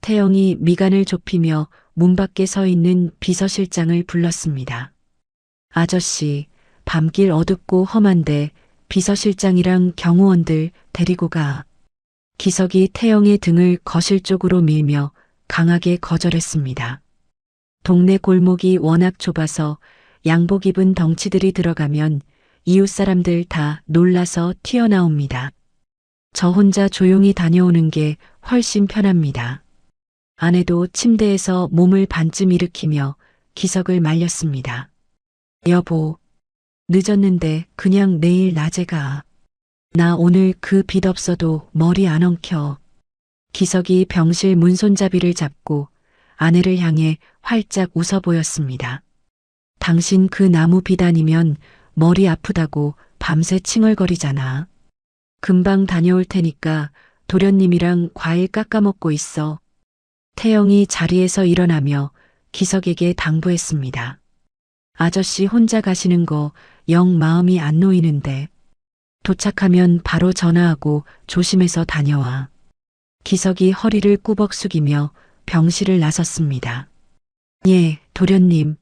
태영이 미간을 좁히며 문 밖에 서 있는 비서실장을 불렀습니다. 아저씨, 밤길 어둡고 험한데 비서실장이랑 경호원들 데리고 가. 기석이 태영의 등을 거실 쪽으로 밀며 강하게 거절했습니다. 동네 골목이 워낙 좁아서 양복 입은 덩치들이 들어가면 이웃 사람들 다 놀라서 튀어나옵니다. 저 혼자 조용히 다녀오는 게 훨씬 편합니다. 아내도 침대에서 몸을 반쯤 일으키며 기석을 말렸습니다. 여보, 늦었는데 그냥 내일 낮에 가. 나 오늘 그 빚 없어도 머리 안 엉켜. 기석이 병실 문 손잡이를 잡고 아내를 향해 활짝 웃어 보였습니다. 당신 그 나무 빚 아니면 머리 아프다고 밤새 칭얼거리잖아. 금방 다녀올 테니까 도련님이랑 과일 깎아 먹고 있어. 태영이 자리에서 일어나며 기석에게 당부했습니다. 아저씨 혼자 가시는 거 영 마음이 안 놓이는데 도착하면 바로 전화하고 조심해서 다녀와. 기석이 허리를 꾸벅 숙이며 병실을 나섰습니다. 예, 도련님.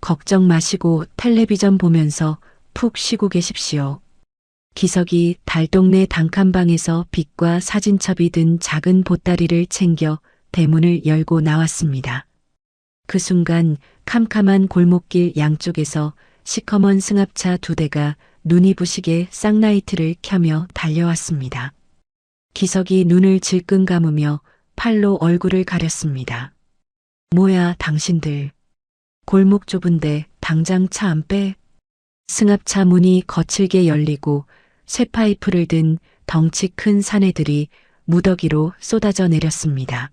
걱정 마시고 텔레비전 보면서 푹 쉬고 계십시오. 기석이 달동네 단칸방에서 빗과 사진첩이 든 작은 보따리를 챙겨 대문을 열고 나왔습니다. 그 순간 캄캄한 골목길 양쪽에서 시커먼 승합차 2대가 눈이 부시게 쌍라이트를 켜며 달려왔습니다. 기석이 눈을 질끈 감으며 팔로 얼굴을 가렸습니다. 뭐야, 당신들. 골목 좁은데 당장 차 안 빼? 승합차 문이 거칠게 열리고 쇠파이프를 든 덩치 큰 사내들이 무더기로 쏟아져 내렸습니다.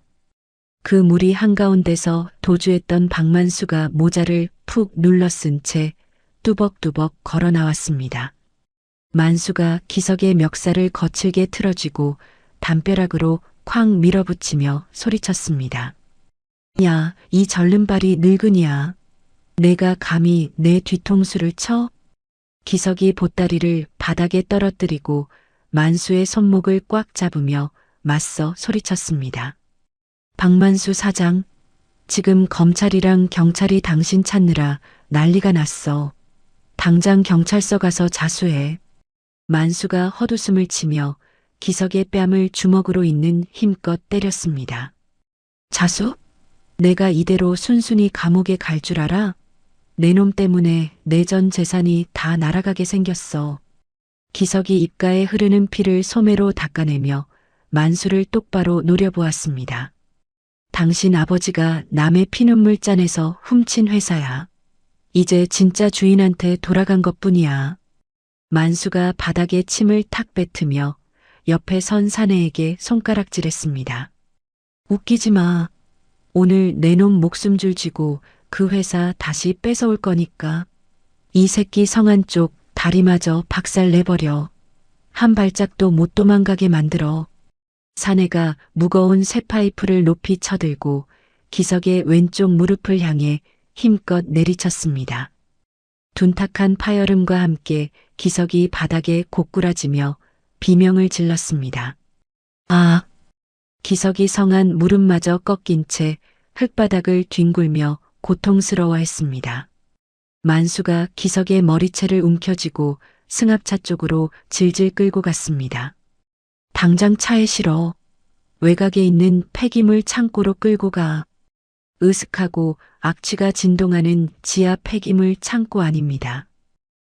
그 무리 한가운데서 도주했던 박만수가 모자를 푹 눌러 쓴 채 뚜벅뚜벅 걸어 나왔습니다. 만수가 기석의 멱살을 거칠게 틀어쥐고 담벼락으로 쾅 밀어붙이며 소리쳤습니다. 야, 이 절름발이 늙은이야. 내가 감히 내 뒤통수를 쳐? 기석이 보따리를 바닥에 떨어뜨리고 만수의 손목을 꽉 잡으며 맞서 소리쳤습니다. 박만수 사장, 지금 검찰이랑 경찰이 당신 찾느라 난리가 났어. 당장 경찰서 가서 자수해. 만수가 헛웃음을 치며 기석의 뺨을 주먹으로 있는 힘껏 때렸습니다. 자수? 내가 이대로 순순히 감옥에 갈 줄 알아? 내 놈 때문에 내 전 재산이 다 날아가게 생겼어. 기석이 입가에 흐르는 피를 소매로 닦아내며 만수를 똑바로 노려보았습니다. 당신 아버지가 남의 피눈물 짜내서 훔친 회사야. 이제 진짜 주인한테 돌아간 것뿐이야. 만수가 바닥에 침을 탁 뱉으며 옆에 선 사내에게 손가락질했습니다. 웃기지 마. 오늘 내 놈 목숨줄 쥐고 그 회사 다시 뺏어올 거니까. 이 새끼 성한 쪽 다리마저 박살 내버려. 한 발짝도 못 도망가게 만들어. 사내가 무거운 쇠파이프를 높이 쳐들고 기석의 왼쪽 무릎을 향해 힘껏 내리쳤습니다. 둔탁한 파열음과 함께 기석이 바닥에 고꾸라지며 비명을 질렀습니다. 아! 기석이 성한 무릎마저 꺾인 채 흙바닥을 뒹굴며 고통스러워했습니다. 만수가 기석의 머리채를 움켜쥐고 승합차 쪽으로 질질 끌고 갔습니다. 당장 차에 실어. 외곽에 있는 폐기물 창고로 끌고 가. 으슥하고 악취가 진동하는 지하 폐기물 창고 아닙니다.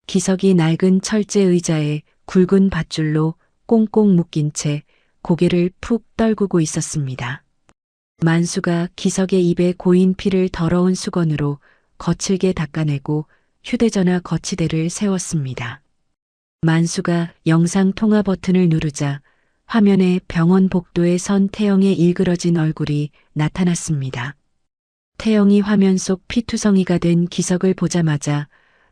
기석이 낡은 철제 의자에 굵은 밧줄로 꽁꽁 묶인 채 고개를 푹 떨구고 있었습니다. 만수가 기석의 입에 고인 피를 더러운 수건으로 거칠게 닦아내고 휴대전화 거치대를 세웠습니다. 만수가 영상 통화 버튼을 누르자 화면에 병원 복도에 선 태영의 일그러진 얼굴이 나타났습니다. 태영이 화면 속 피투성이가 된 기석을 보자마자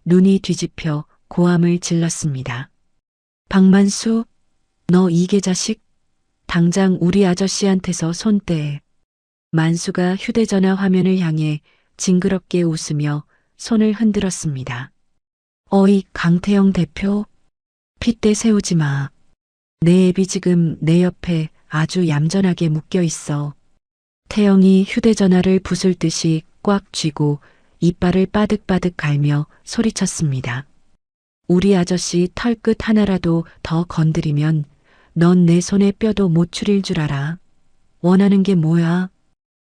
눈이 뒤집혀 고함을 질렀습니다. 박만수, 너 이개 자식? 당장 우리 아저씨한테서 손 떼. 만수가 휴대전화 화면을 향해 징그럽게 웃으며 손을 흔들었습니다. 어이, 강태영 대표. 핏대 세우지 마. 내 애비 지금 내 옆에 아주 얌전하게 묶여 있어. 태영이 휴대전화를 부술 듯이 꽉 쥐고 이빨을 빠득빠득 갈며 소리쳤습니다. 우리 아저씨 털끝 하나라도 더 건드리면 넌 내 손에 뼈도 못 추릴 줄 알아. 원하는 게 뭐야?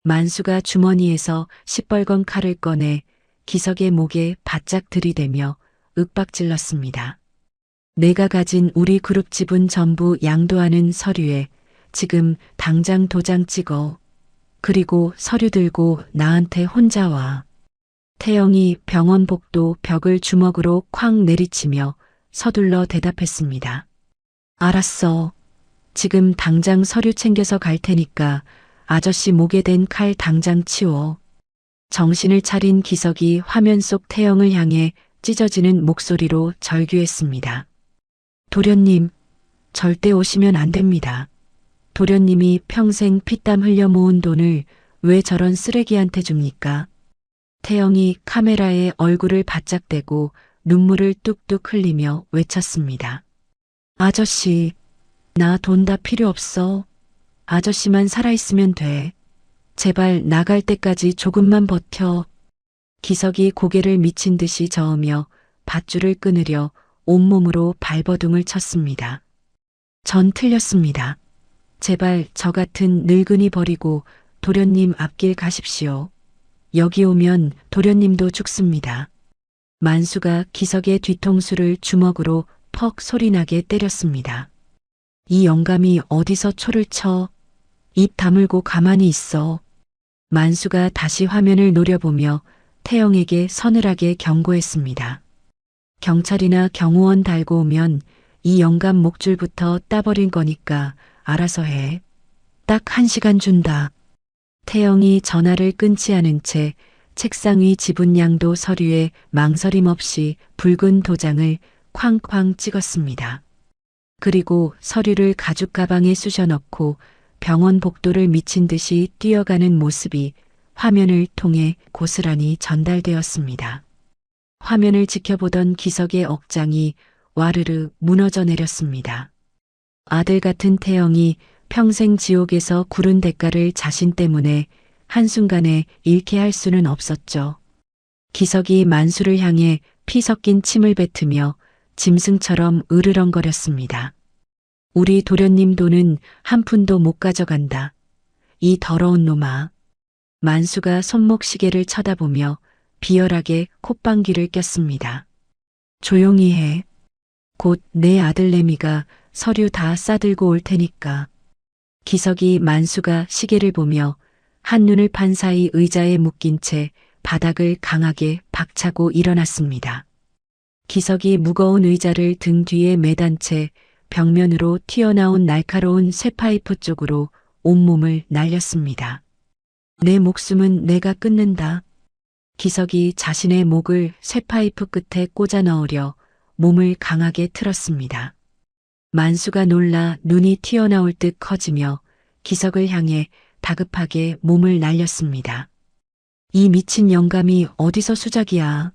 만수가 주머니에서 시뻘건 칼을 꺼내 기석의 목에 바짝 들이대며 윽박질렀습니다. 내가 가진 우리 그룹 지분 전부 양도하는 서류에 지금 당장 도장 찍어. 그리고 서류 들고 나한테 혼자 와. 태영이 병원 복도 벽을 주먹으로 쾅 내리치며 서둘러 대답했습니다. 알았어. 지금 당장 서류 챙겨서 갈 테니까 아저씨 목에 댄 칼 당장 치워. 정신을 차린 기석이 화면 속 태영을 향해 찢어지는 목소리로 절규했습니다. 도련님, 절대 오시면 안 됩니다. 도련님이 평생 피땀 흘려 모은 돈을 왜 저런 쓰레기한테 줍니까? 태영이 카메라에 얼굴을 바짝 대고 눈물을 뚝뚝 흘리며 외쳤습니다. 아저씨, 나 돈 다 필요 없어. 아저씨만 살아있으면 돼. 제발 나갈 때까지 조금만 버텨. 기석이 고개를 미친 듯이 저으며 밧줄을 끊으려 온몸으로 발버둥을 쳤습니다. 전 틀렸습니다. 제발 저 같은 늙은이 버리고 도련님 앞길 가십시오. 여기 오면 도련님도 죽습니다. 만수가 기석의 뒤통수를 주먹으로 퍽 소리나게 때렸습니다. 이 영감이 어디서 초를 쳐? 입 다물고 가만히 있어. 만수가 다시 화면을 노려보며 태영에게 서늘하게 경고했습니다. 경찰이나 경호원 달고 오면 이 영감 목줄부터 따버린 거니까 알아서 해. 딱 1시간 준다. 태영이 전화를 끊지 않은 채 책상 위 지분양도 서류에 망설임 없이 붉은 도장을 쾅쾅 찍었습니다. 그리고 서류를 가죽 가방에 쑤셔 넣고 병원 복도를 미친 듯이 뛰어가는 모습이 화면을 통해 고스란히 전달되었습니다. 화면을 지켜보던 기석의 억장이 와르르 무너져 내렸습니다. 아들 같은 태영이 평생 지옥에서 구른 대가를 자신 때문에 한순간에 잃게 할 수는 없었죠. 기석이 만수를 향해 피 섞인 침을 뱉으며 짐승처럼 으르렁거렸습니다. 우리 도련님 돈은 한 푼도 못 가져간다. 이 더러운 놈아. 만수가 손목시계를 쳐다보며 비열하게 콧방귀를 꼈습니다. 조용히 해. 곧 내 아들 내미가 서류 다 싸들고 올 테니까. 기석이 만수가 시계를 보며 한눈을 판 사이 의자에 묶인 채 바닥을 강하게 박차고 일어났습니다. 기석이 무거운 의자를 등 뒤에 매단 채 벽면으로 튀어나온 날카로운 쇠파이프 쪽으로 온몸을 날렸습니다. 내 목숨은 내가 끊는다. 기석이 자신의 목을 쇠파이프 끝에 꽂아 넣으려 몸을 강하게 틀었습니다. 만수가 놀라 눈이 튀어나올 듯 커지며 기석을 향해 다급하게 몸을 날렸습니다. 이 미친 영감이 어디서 수작이야.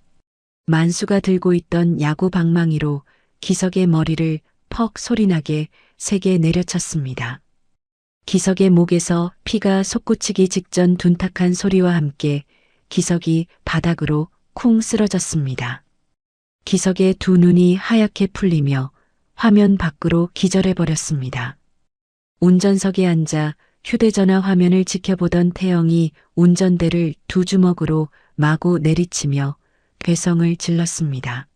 만수가 들고 있던 야구 방망이로 기석의 머리를 퍽 소리나게 세게 내려쳤습니다. 기석의 목에서 피가 솟구치기 직전 둔탁한 소리와 함께 기석이 바닥으로 쿵 쓰러졌습니다. 기석의 두 눈이 하얗게 풀리며 화면 밖으로 기절해버렸습니다. 운전석에 앉아 휴대전화 화면을 지켜보던 태영이 운전대를 두 주먹으로 마구 내리치며 괴성을 질렀습니다.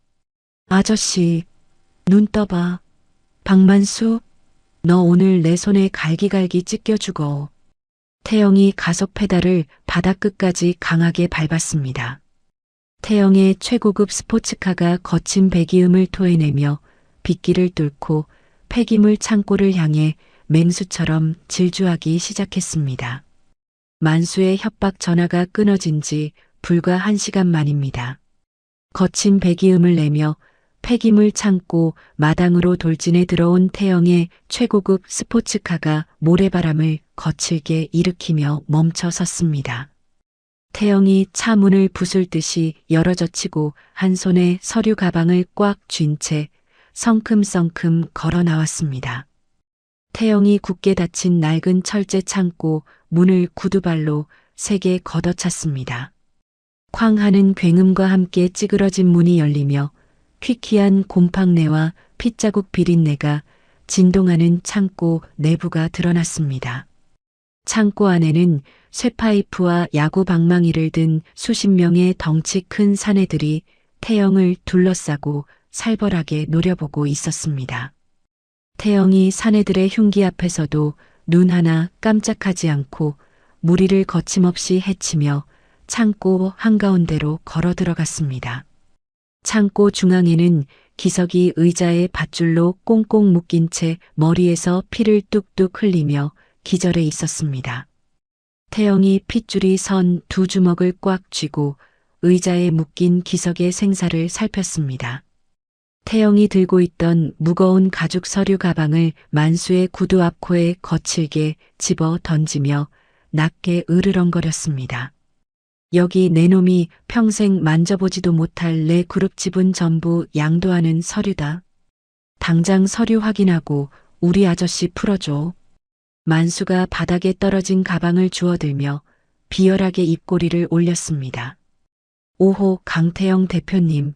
아저씨, 눈 떠봐. 박만수, 너 오늘 내 손에 갈기갈기 찢겨 죽어. 태영이 가속 페달을 바닥 끝까지 강하게 밟았습니다. 태영의 최고급 스포츠카가 거친 배기음을 토해내며 빗길을 뚫고 폐기물 창고를 향해 맹수처럼 질주하기 시작했습니다. 만수의 협박 전화가 끊어진 지 불과 1시간 만입니다. 거친 배기음을 내며 폐기물 창고 마당으로 돌진해 들어온 태영의 최고급 스포츠카가 모래바람을 거칠게 일으키며 멈춰 섰습니다. 태영이 차 문을 부술 듯이 열어젖히고 한 손에 서류 가방을 꽉 쥔 채 성큼성큼 걸어 나왔습니다. 태영이 굳게 닫힌 낡은 철제 창고 문을 구두발로 세게 걷어찼습니다. 쾅 하는 굉음과 함께 찌그러진 문이 열리며 퀴퀴한 곰팡내와 핏자국 비린내가 진동하는 창고 내부가 드러났습니다. 창고 안에는 쇠파이프와 야구 방망이를 든 수십 명의 덩치 큰 사내들이 태영을 둘러싸고 살벌하게 노려보고 있었습니다. 태영이 사내들의 흉기 앞에서도 눈 하나 깜짝하지 않고 무리를 거침없이 헤치며 창고 한가운데로 걸어 들어갔습니다. 창고 중앙에는 기석이 의자에 밧줄로 꽁꽁 묶인 채 머리에서 피를 뚝뚝 흘리며 기절해 있었습니다. 태영이 핏줄이 선 두 주먹을 꽉 쥐고 의자에 묶인 기석의 생사를 살폈습니다. 태영이 들고 있던 무거운 가죽 서류 가방을 만수의 구두 앞코에 거칠게 집어 던지며 낮게 으르렁거렸습니다. 여기 내 놈이 평생 만져보지도 못할 내 그룹 지분 전부 양도하는 서류다. 당장 서류 확인하고 우리 아저씨 풀어줘. 만수가 바닥에 떨어진 가방을 주워들며 비열하게 입꼬리를 올렸습니다. 오호 강태영 대표님.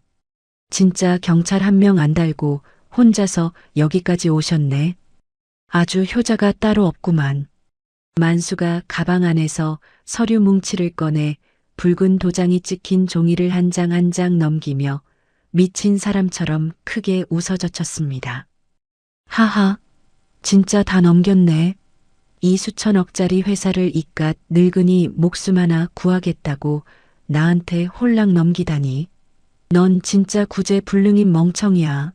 진짜 경찰 한 명 안 달고 혼자서 여기까지 오셨네. 아주 효자가 따로 없구만. 만수가 가방 안에서 서류 뭉치를 꺼내 붉은 도장이 찍힌 종이를 한 장 한 장 넘기며 미친 사람처럼 크게 웃어젖혔습니다. 하하, 진짜 다 넘겼네. 이 수천억짜리 회사를 이깟 늙은이 목숨 하나 구하겠다고 나한테 홀랑 넘기다니. 넌 진짜 구제불능인 멍청이야.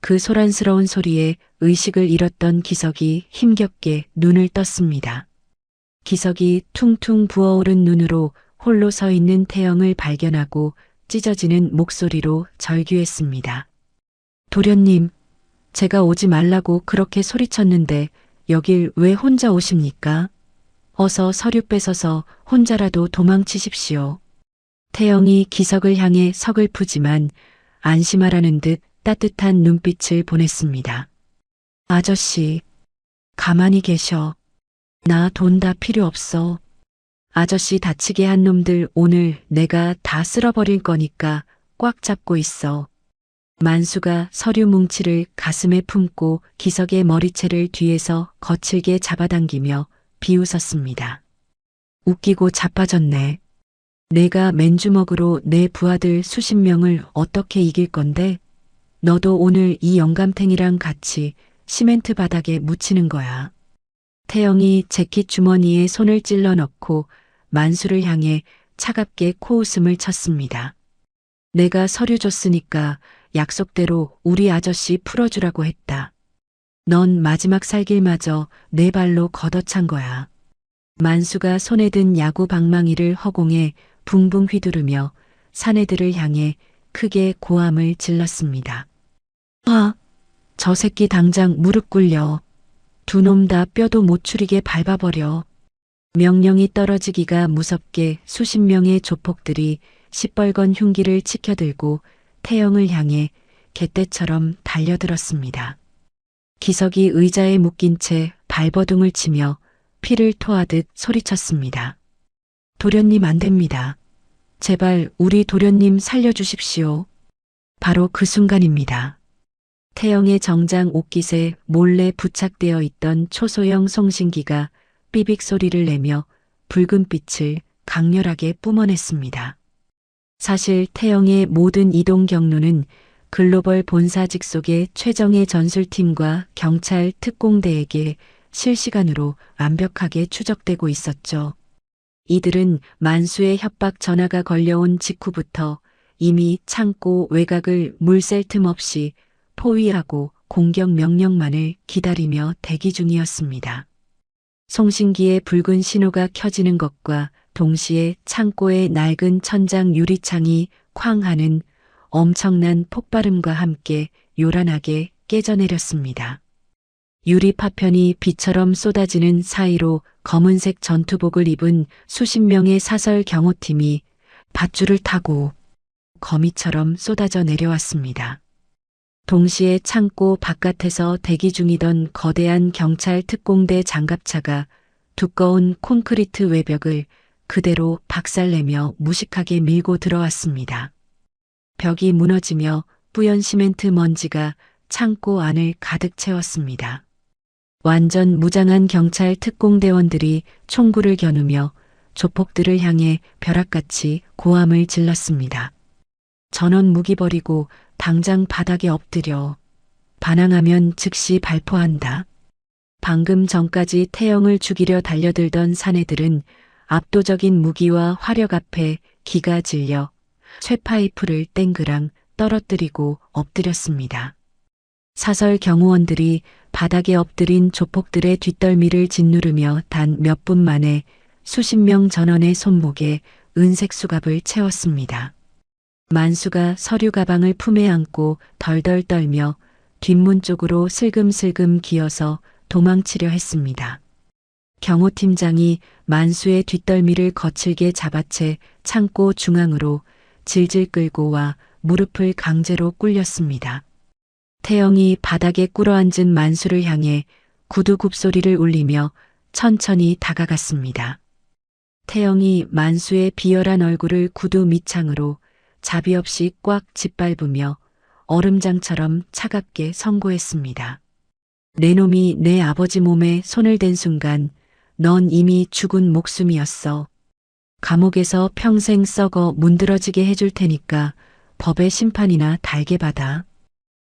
그 소란스러운 소리에 의식을 잃었던 기석이 힘겹게 눈을 떴습니다. 기석이 퉁퉁 부어오른 눈으로 홀로 서 있는 태영을 발견하고 찢어지는 목소리로 절규했습니다. 도련님, 제가 오지 말라고 그렇게 소리쳤는데 여길 왜 혼자 오십니까? 어서 서류 뺏어서 혼자라도 도망치십시오. 태영이 기석을 향해 서글프지만 안심하라는 듯 따뜻한 눈빛을 보냈습니다. 아저씨, 가만히 계셔. 나 돈 다 필요 없어. 아저씨 다치게 한 놈들 오늘 내가 다 쓸어버릴 거니까 꽉 잡고 있어. 만수가 서류 뭉치를 가슴에 품고 기석의 머리채를 뒤에서 거칠게 잡아당기며 비웃었습니다. 웃기고 자빠졌네. 내가 맨주먹으로 내 부하들 수십 명을 어떻게 이길 건데? 너도 오늘 이 영감탱이랑 같이 시멘트 바닥에 묻히는 거야. 태영이 재킷 주머니에 손을 찔러 넣고 만수를 향해 차갑게 코웃음을 쳤습니다. 내가 서류 줬으니까 약속대로 우리 아저씨 풀어주라고 했다. 넌 마지막 살길마저 내 발로 걷어찬 거야. 만수가 손에 든 야구 방망이를 허공에 붕붕 휘두르며 사내들을 향해 크게 고함을 질렀습니다. 저 새끼 당장 무릎 꿇려. 두 놈 다 뼈도 못 추리게 밟아버려. 명령이 떨어지기가 무섭게 수십 명의 조폭들이 시뻘건 흉기를 치켜들고 태영을 향해 개떼처럼 달려들었습니다. 기석이 의자에 묶인 채 발버둥을 치며 피를 토하듯 소리쳤습니다. 도련님 안 됩니다. 제발 우리 도련님 살려주십시오. 바로 그 순간입니다. 태영의 정장 옷깃에 몰래 부착되어 있던 초소형 송신기가 삐빅 소리를 내며 붉은 빛을 강렬하게 뿜어냈습니다. 사실 태영의 모든 이동 경로는 글로벌 본사 직속의 최정예 전술팀과 경찰 특공대에게 실시간으로 완벽하게 추적되고 있었죠. 이들은 만수의 협박 전화가 걸려온 직후부터 이미 창고 외곽을 물샐 틈 없이 포위하고 공격 명령만을 기다리며 대기 중이었습니다. 송신기의 붉은 신호가 켜지는 것과 동시에 창고의 낡은 천장 유리창이 쾅 하는 엄청난 폭발음과 함께 요란하게 깨져내렸습니다. 유리 파편이 비처럼 쏟아지는 사이로 검은색 전투복을 입은 수십 명의 사설 경호팀이 밧줄을 타고 거미처럼 쏟아져 내려왔습니다. 동시에 창고 바깥에서 대기 중이던 거대한 경찰 특공대 장갑차가 두꺼운 콘크리트 외벽을 그대로 박살내며 무식하게 밀고 들어왔습니다. 벽이 무너지며 뿌연 시멘트 먼지가 창고 안을 가득 채웠습니다. 완전 무장한 경찰 특공대원들이 총구를 겨누며 조폭들을 향해 벼락같이 고함을 질렀습니다. 전원 무기 버리고 당장 바닥에 엎드려. 반항하면 즉시 발포한다. 방금 전까지 태영을 죽이려 달려들던 사내들은 압도적인 무기와 화력 앞에 기가 질려 쇠파이프를 땡그랑 떨어뜨리고 엎드렸습니다. 사설 경호원들이 바닥에 엎드린 조폭들의 뒷덜미를 짓누르며 단 몇 분 만에 수십 명 전원의 손목에 은색 수갑을 채웠습니다. 만수가 서류 가방을 품에 안고 덜덜 떨며 뒷문 쪽으로 슬금슬금 기어서 도망치려 했습니다. 경호팀장이 만수의 뒷덜미를 거칠게 잡아채 창고 중앙으로 질질 끌고 와 무릎을 강제로 꿇렸습니다. 태영이 바닥에 꿇어앉은 만수를 향해 구두 굽소리를 울리며 천천히 다가갔습니다. 태영이 만수의 비열한 얼굴을 구두 밑창으로 자비 없이 꽉 짓밟으며 얼음장처럼 차갑게 선고했습니다. 내 놈이 내 아버지 몸에 손을 댄 순간 넌 이미 죽은 목숨이었어. 감옥에서 평생 썩어 문드러지게 해줄 테니까 법의 심판이나 달게 받아.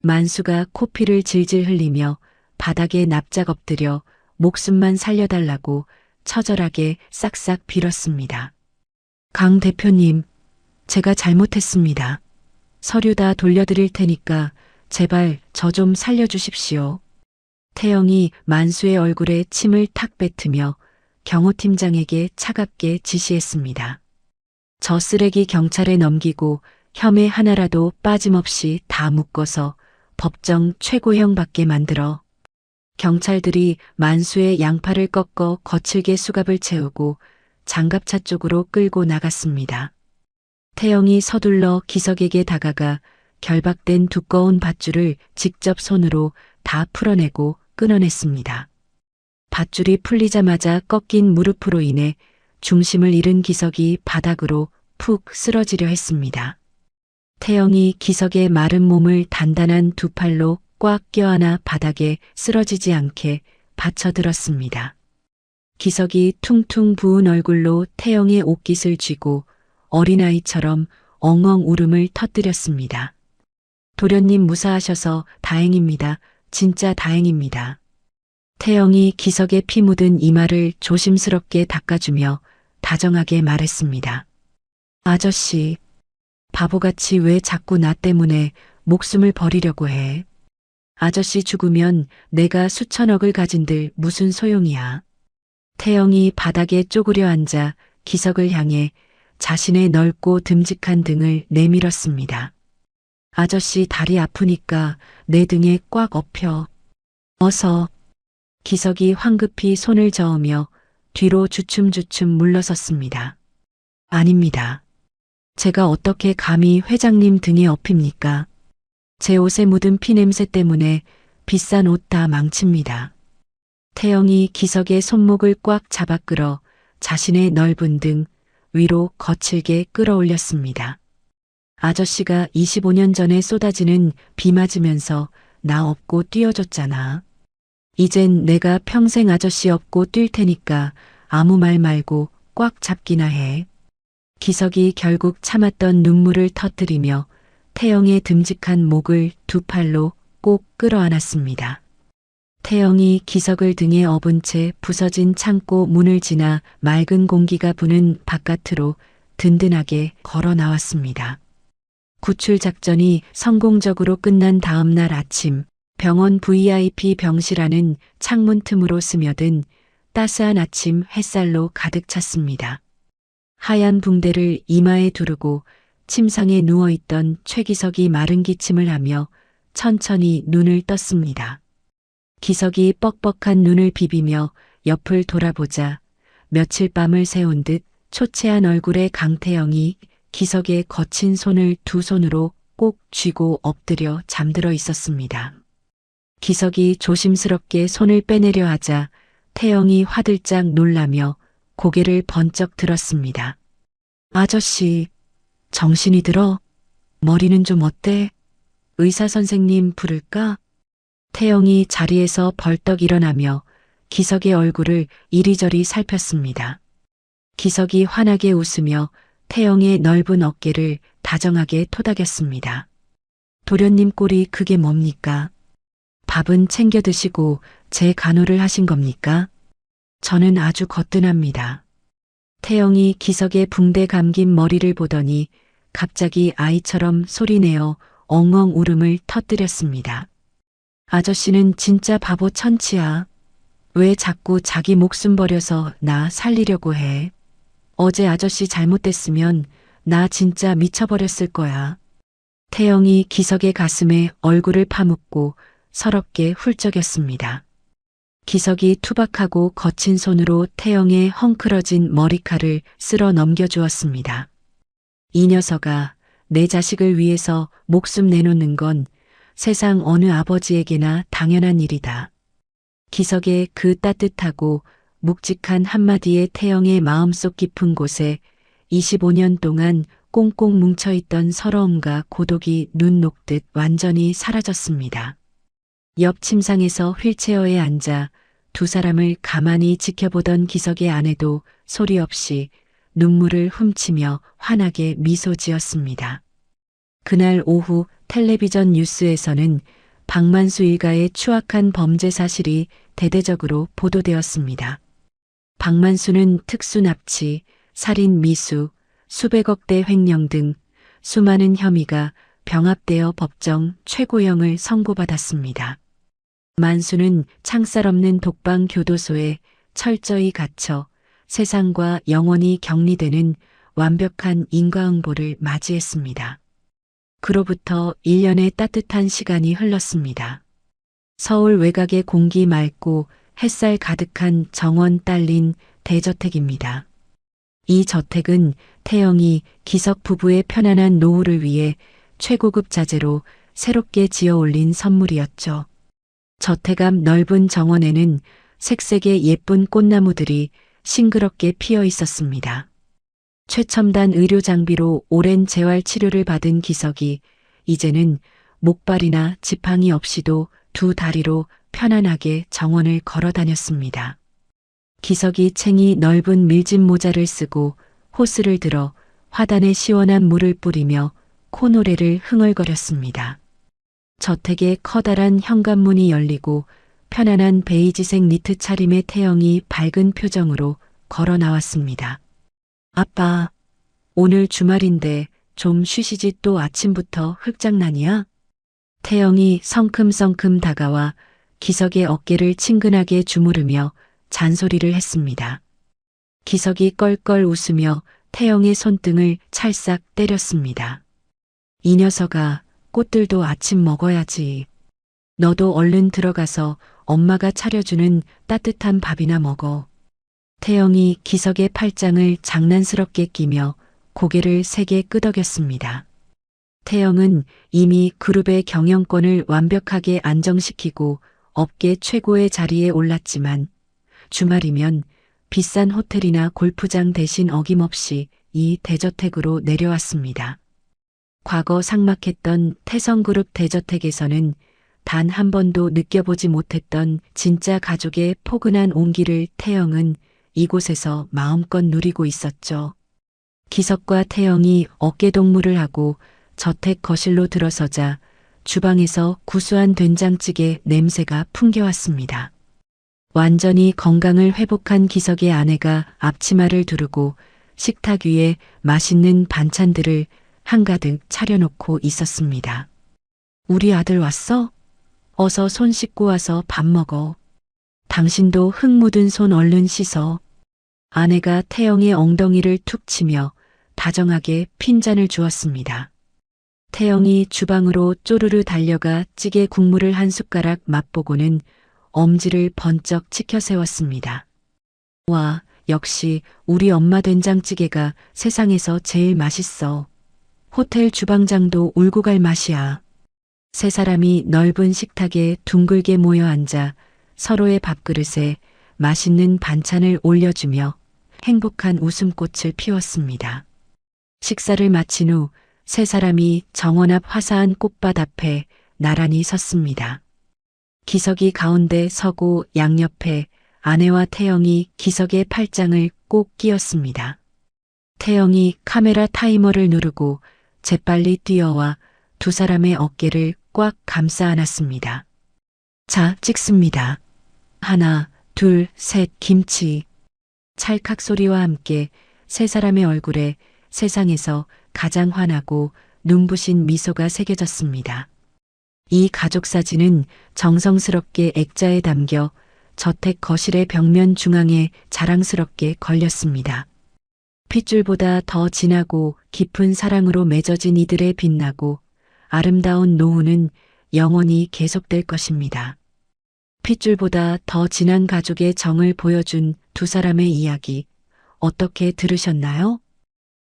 만수가 코피를 질질 흘리며 바닥에 납작 엎드려 목숨만 살려달라고 처절하게 싹싹 빌었습니다. 강 대표님, 제가 잘못했습니다. 서류 다 돌려드릴 테니까 제발 저 좀 살려주십시오. 태영이 만수의 얼굴에 침을 탁 뱉으며 경호팀장에게 차갑게 지시했습니다. 저 쓰레기 경찰에 넘기고 혐의 하나라도 빠짐없이 다 묶어서 법정 최고형 받게 만들어. 경찰들이 만수의 양팔을 꺾어 거칠게 수갑을 채우고 장갑차 쪽으로 끌고 나갔습니다. 태영이 서둘러 기석에게 다가가 결박된 두꺼운 밧줄을 직접 손으로 다 풀어내고 끊어냈습니다. 밧줄이 풀리자마자 꺾인 무릎으로 인해 중심을 잃은 기석이 바닥으로 푹 쓰러지려 했습니다. 태영이 기석의 마른 몸을 단단한 두 팔로 꽉 껴안아 바닥에 쓰러지지 않게 받쳐들었습니다. 기석이 퉁퉁 부은 얼굴로 태영의 옷깃을 쥐고 어린아이처럼 엉엉 울음을 터뜨렸습니다. 도련님 무사하셔서 다행입니다. 진짜 다행입니다. 태영이 기석의 피 묻은 이마를 조심스럽게 닦아주며 다정하게 말했습니다. 아저씨, 바보같이 왜 자꾸 나 때문에 목숨을 버리려고 해. 아저씨 죽으면 내가 수천억을 가진들 무슨 소용이야. 태영이 바닥에 쪼그려 앉아 기석을 향해 자신의 넓고 듬직한 등을 내밀었습니다. 아저씨 다리 아프니까 내 등에 꽉 엎혀. 어서. 기석이 황급히 손을 저으며 뒤로 주춤주춤 물러섰습니다. 아닙니다. 제가 어떻게 감히 회장님 등에 엎입니까? 제 옷에 묻은 피냄새 때문에 비싼 옷 다 망칩니다. 태영이 기석의 손목을 꽉 잡아 끌어 자신의 넓은 등 위로 거칠게 끌어올렸습니다. 아저씨가 25년 전에 쏟아지는 비 맞으면서 나 업고 뛰어줬잖아. 이젠 내가 평생 아저씨 업고 뛸 테니까 아무 말 말고 꽉 잡기나 해. 기석이 결국 참았던 눈물을 터뜨리며 태영의 듬직한 목을 두 팔로 꼭 끌어안았습니다. 태영이 기석을 등에 업은 채 부서진 창고 문을 지나 맑은 공기가 부는 바깥으로 든든하게 걸어 나왔습니다. 구출 작전이 성공적으로 끝난 다음 날 아침, 병원 VIP 병실 안은 창문 틈으로 스며든 따스한 아침 햇살로 가득 찼습니다. 하얀 붕대를 이마에 두르고 침상에 누워있던 최기석이 마른 기침을 하며 천천히 눈을 떴습니다. 기석이 뻑뻑한 눈을 비비며 옆을 돌아보자 며칠 밤을 새운 듯 초췌한 얼굴의 강태영이 기석의 거친 손을 두 손으로 꼭 쥐고 엎드려 잠들어 있었습니다. 기석이 조심스럽게 손을 빼내려 하자 태영이 화들짝 놀라며 고개를 번쩍 들었습니다. 아저씨, 정신이 들어? 머리는 좀 어때? 의사 선생님 부를까? 태영이 자리에서 벌떡 일어나며 기석의 얼굴을 이리저리 살폈습니다. 기석이 환하게 웃으며 태영의 넓은 어깨를 다정하게 토닥였습니다. 도련님 꼴이 그게 뭡니까? 밥은 챙겨 드시고 제 간호를 하신 겁니까? 저는 아주 거뜬합니다. 태영이 기석의 붕대 감긴 머리를 보더니 갑자기 아이처럼 소리내어 엉엉 울음을 터뜨렸습니다. 아저씨는 진짜 바보 천치야. 왜 자꾸 자기 목숨 버려서 나 살리려고 해. 어제 아저씨 잘못됐으면 나 진짜 미쳐버렸을 거야. 태영이 기석의 가슴에 얼굴을 파묻고 서럽게 훌쩍였습니다. 기석이 투박하고 거친 손으로 태영의 헝클어진 머리칼을 쓸어 넘겨주었습니다. 이 녀석아, 내 자식을 위해서 목숨 내놓는 건 세상 어느 아버지에게나 당연한 일이다. 기석의 그 따뜻하고 묵직한 한마디에 태영의 마음속 깊은 곳에 25년 동안 꽁꽁 뭉쳐있던 서러움과 고독이 눈 녹듯 완전히 사라졌습니다. 옆 침상에서 휠체어에 앉아 두 사람을 가만히 지켜보던 기석의 아내도 소리 없이 눈물을 훔치며 환하게 미소 지었습니다. 그날 오후 텔레비전 뉴스에서는 박만수 일가의 추악한 범죄 사실이 대대적으로 보도되었습니다. 박만수는 특수납치, 살인 미수, 수백억대 횡령 등 수많은 혐의가 병합되어 법정 최고형을 선고받았습니다. 만수는 창살 없는 독방 교도소에 철저히 갇혀 세상과 영원히 격리되는 완벽한 인과응보를 맞이했습니다. 그로부터 1년의 따뜻한 시간이 흘렀습니다. 서울 외곽의 공기 맑고 햇살 가득한 정원 딸린 대저택입니다. 이 저택은 태영이 기석 부부의 편안한 노후를 위해 최고급 자재로 새롭게 지어 올린 선물이었죠. 저택 앞 넓은 정원에는 색색의 예쁜 꽃나무들이 싱그럽게 피어 있었습니다. 최첨단 의료 장비로 오랜 재활 치료를 받은 기석이 이제는 목발이나 지팡이 없이도 두 다리로 편안하게 정원을 걸어 다녔습니다. 기석이 챙이 넓은 밀짚 모자를 쓰고 호스를 들어 화단에 시원한 물을 뿌리며 코노래를 흥얼거렸습니다. 저택의 커다란 현관문이 열리고 편안한 베이지색 니트 차림의 태영이 밝은 표정으로 걸어 나왔습니다. 아빠, 오늘 주말인데 좀 쉬시지 또 아침부터 흙장난이야? 태영이 성큼성큼 다가와 기석의 어깨를 친근하게 주무르며 잔소리를 했습니다. 기석이 껄껄 웃으며 태영의 손등을 찰싹 때렸습니다. 이 녀석아, 꽃들도 아침 먹어야지. 너도 얼른 들어가서 엄마가 차려주는 따뜻한 밥이나 먹어. 태영이 기석의 팔짱을 장난스럽게 끼며 고개를 세게 끄덕였습니다. 태영은 이미 그룹의 경영권을 완벽하게 안정시키고 업계 최고의 자리에 올랐지만 주말이면 비싼 호텔이나 골프장 대신 어김없이 이 대저택으로 내려왔습니다. 과거 삭막했던 태성그룹 대저택에서는 단 한 번도 느껴보지 못했던 진짜 가족의 포근한 온기를 태영은 이곳에서 마음껏 누리고 있었죠. 기석과 태영이 어깨동무를 하고 저택 거실로 들어서자 주방에서 구수한 된장찌개 냄새가 풍겨왔습니다. 완전히 건강을 회복한 기석의 아내가 앞치마를 두르고 식탁 위에 맛있는 반찬들을 한가득 차려놓고 있었습니다. 우리 아들 왔어? 어서 손 씻고 와서 밥 먹어. 당신도 흙 묻은 손 얼른 씻어. 아내가 태영의 엉덩이를 툭 치며 다정하게 핀잔을 주었습니다. 태영이 주방으로 쪼르르 달려가 찌개 국물을 한 숟가락 맛보고는 엄지를 번쩍 치켜 세웠습니다. 와, 역시 우리 엄마 된장찌개가 세상에서 제일 맛있어. 호텔 주방장도 울고 갈 맛이야. 세 사람이 넓은 식탁에 둥글게 모여 앉아 서로의 밥그릇에 맛있는 반찬을 올려주며 행복한 웃음꽃을 피웠습니다. 식사를 마친 후 세 사람이 정원 앞 화사한 꽃밭 앞에 나란히 섰습니다. 기석이 가운데 서고 양옆에 아내와 태영이 기석의 팔짱을 꼭 끼었습니다. 태영이 카메라 타이머를 누르고 재빨리 뛰어와 두 사람의 어깨를 꽉 감싸 안았습니다. 자, 찍습니다. 하나, 둘, 셋, 김치. 찰칵 소리와 함께 세 사람의 얼굴에 세상에서 가장 환하고 눈부신 미소가 새겨졌습니다. 이 가족 사진은 정성스럽게 액자에 담겨 저택 거실의 벽면 중앙에 자랑스럽게 걸렸습니다. 핏줄보다 더 진하고 깊은 사랑으로 맺어진 이들의 빛나고 아름다운 노후는 영원히 계속될 것입니다. 핏줄보다 더 진한 가족의 정을 보여준 두 사람의 이야기 어떻게 들으셨나요?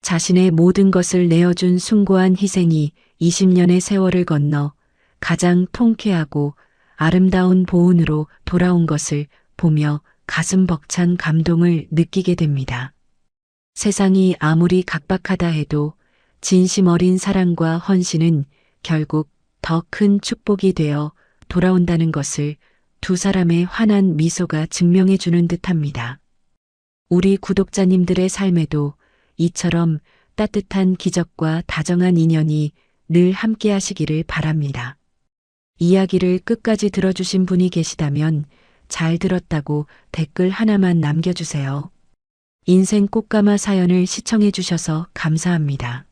자신의 모든 것을 내어준 숭고한 희생이 20년의 세월을 건너 가장 통쾌하고 아름다운 보은으로 돌아온 것을 보며 가슴 벅찬 감동을 느끼게 됩니다. 세상이 아무리 각박하다 해도 진심 어린 사랑과 헌신은 결국 더 큰 축복이 되어 돌아온다는 것을 두 사람의 환한 미소가 증명해 주는 듯합니다. 우리 구독자님들의 삶에도 이처럼 따뜻한 기적과 다정한 인연이 늘 함께 하시기를 바랍니다. 이야기를 끝까지 들어주신 분이 계시다면 잘 들었다고 댓글 하나만 남겨주세요. 인생 꽃가마 사연을 시청해 주셔서 감사합니다.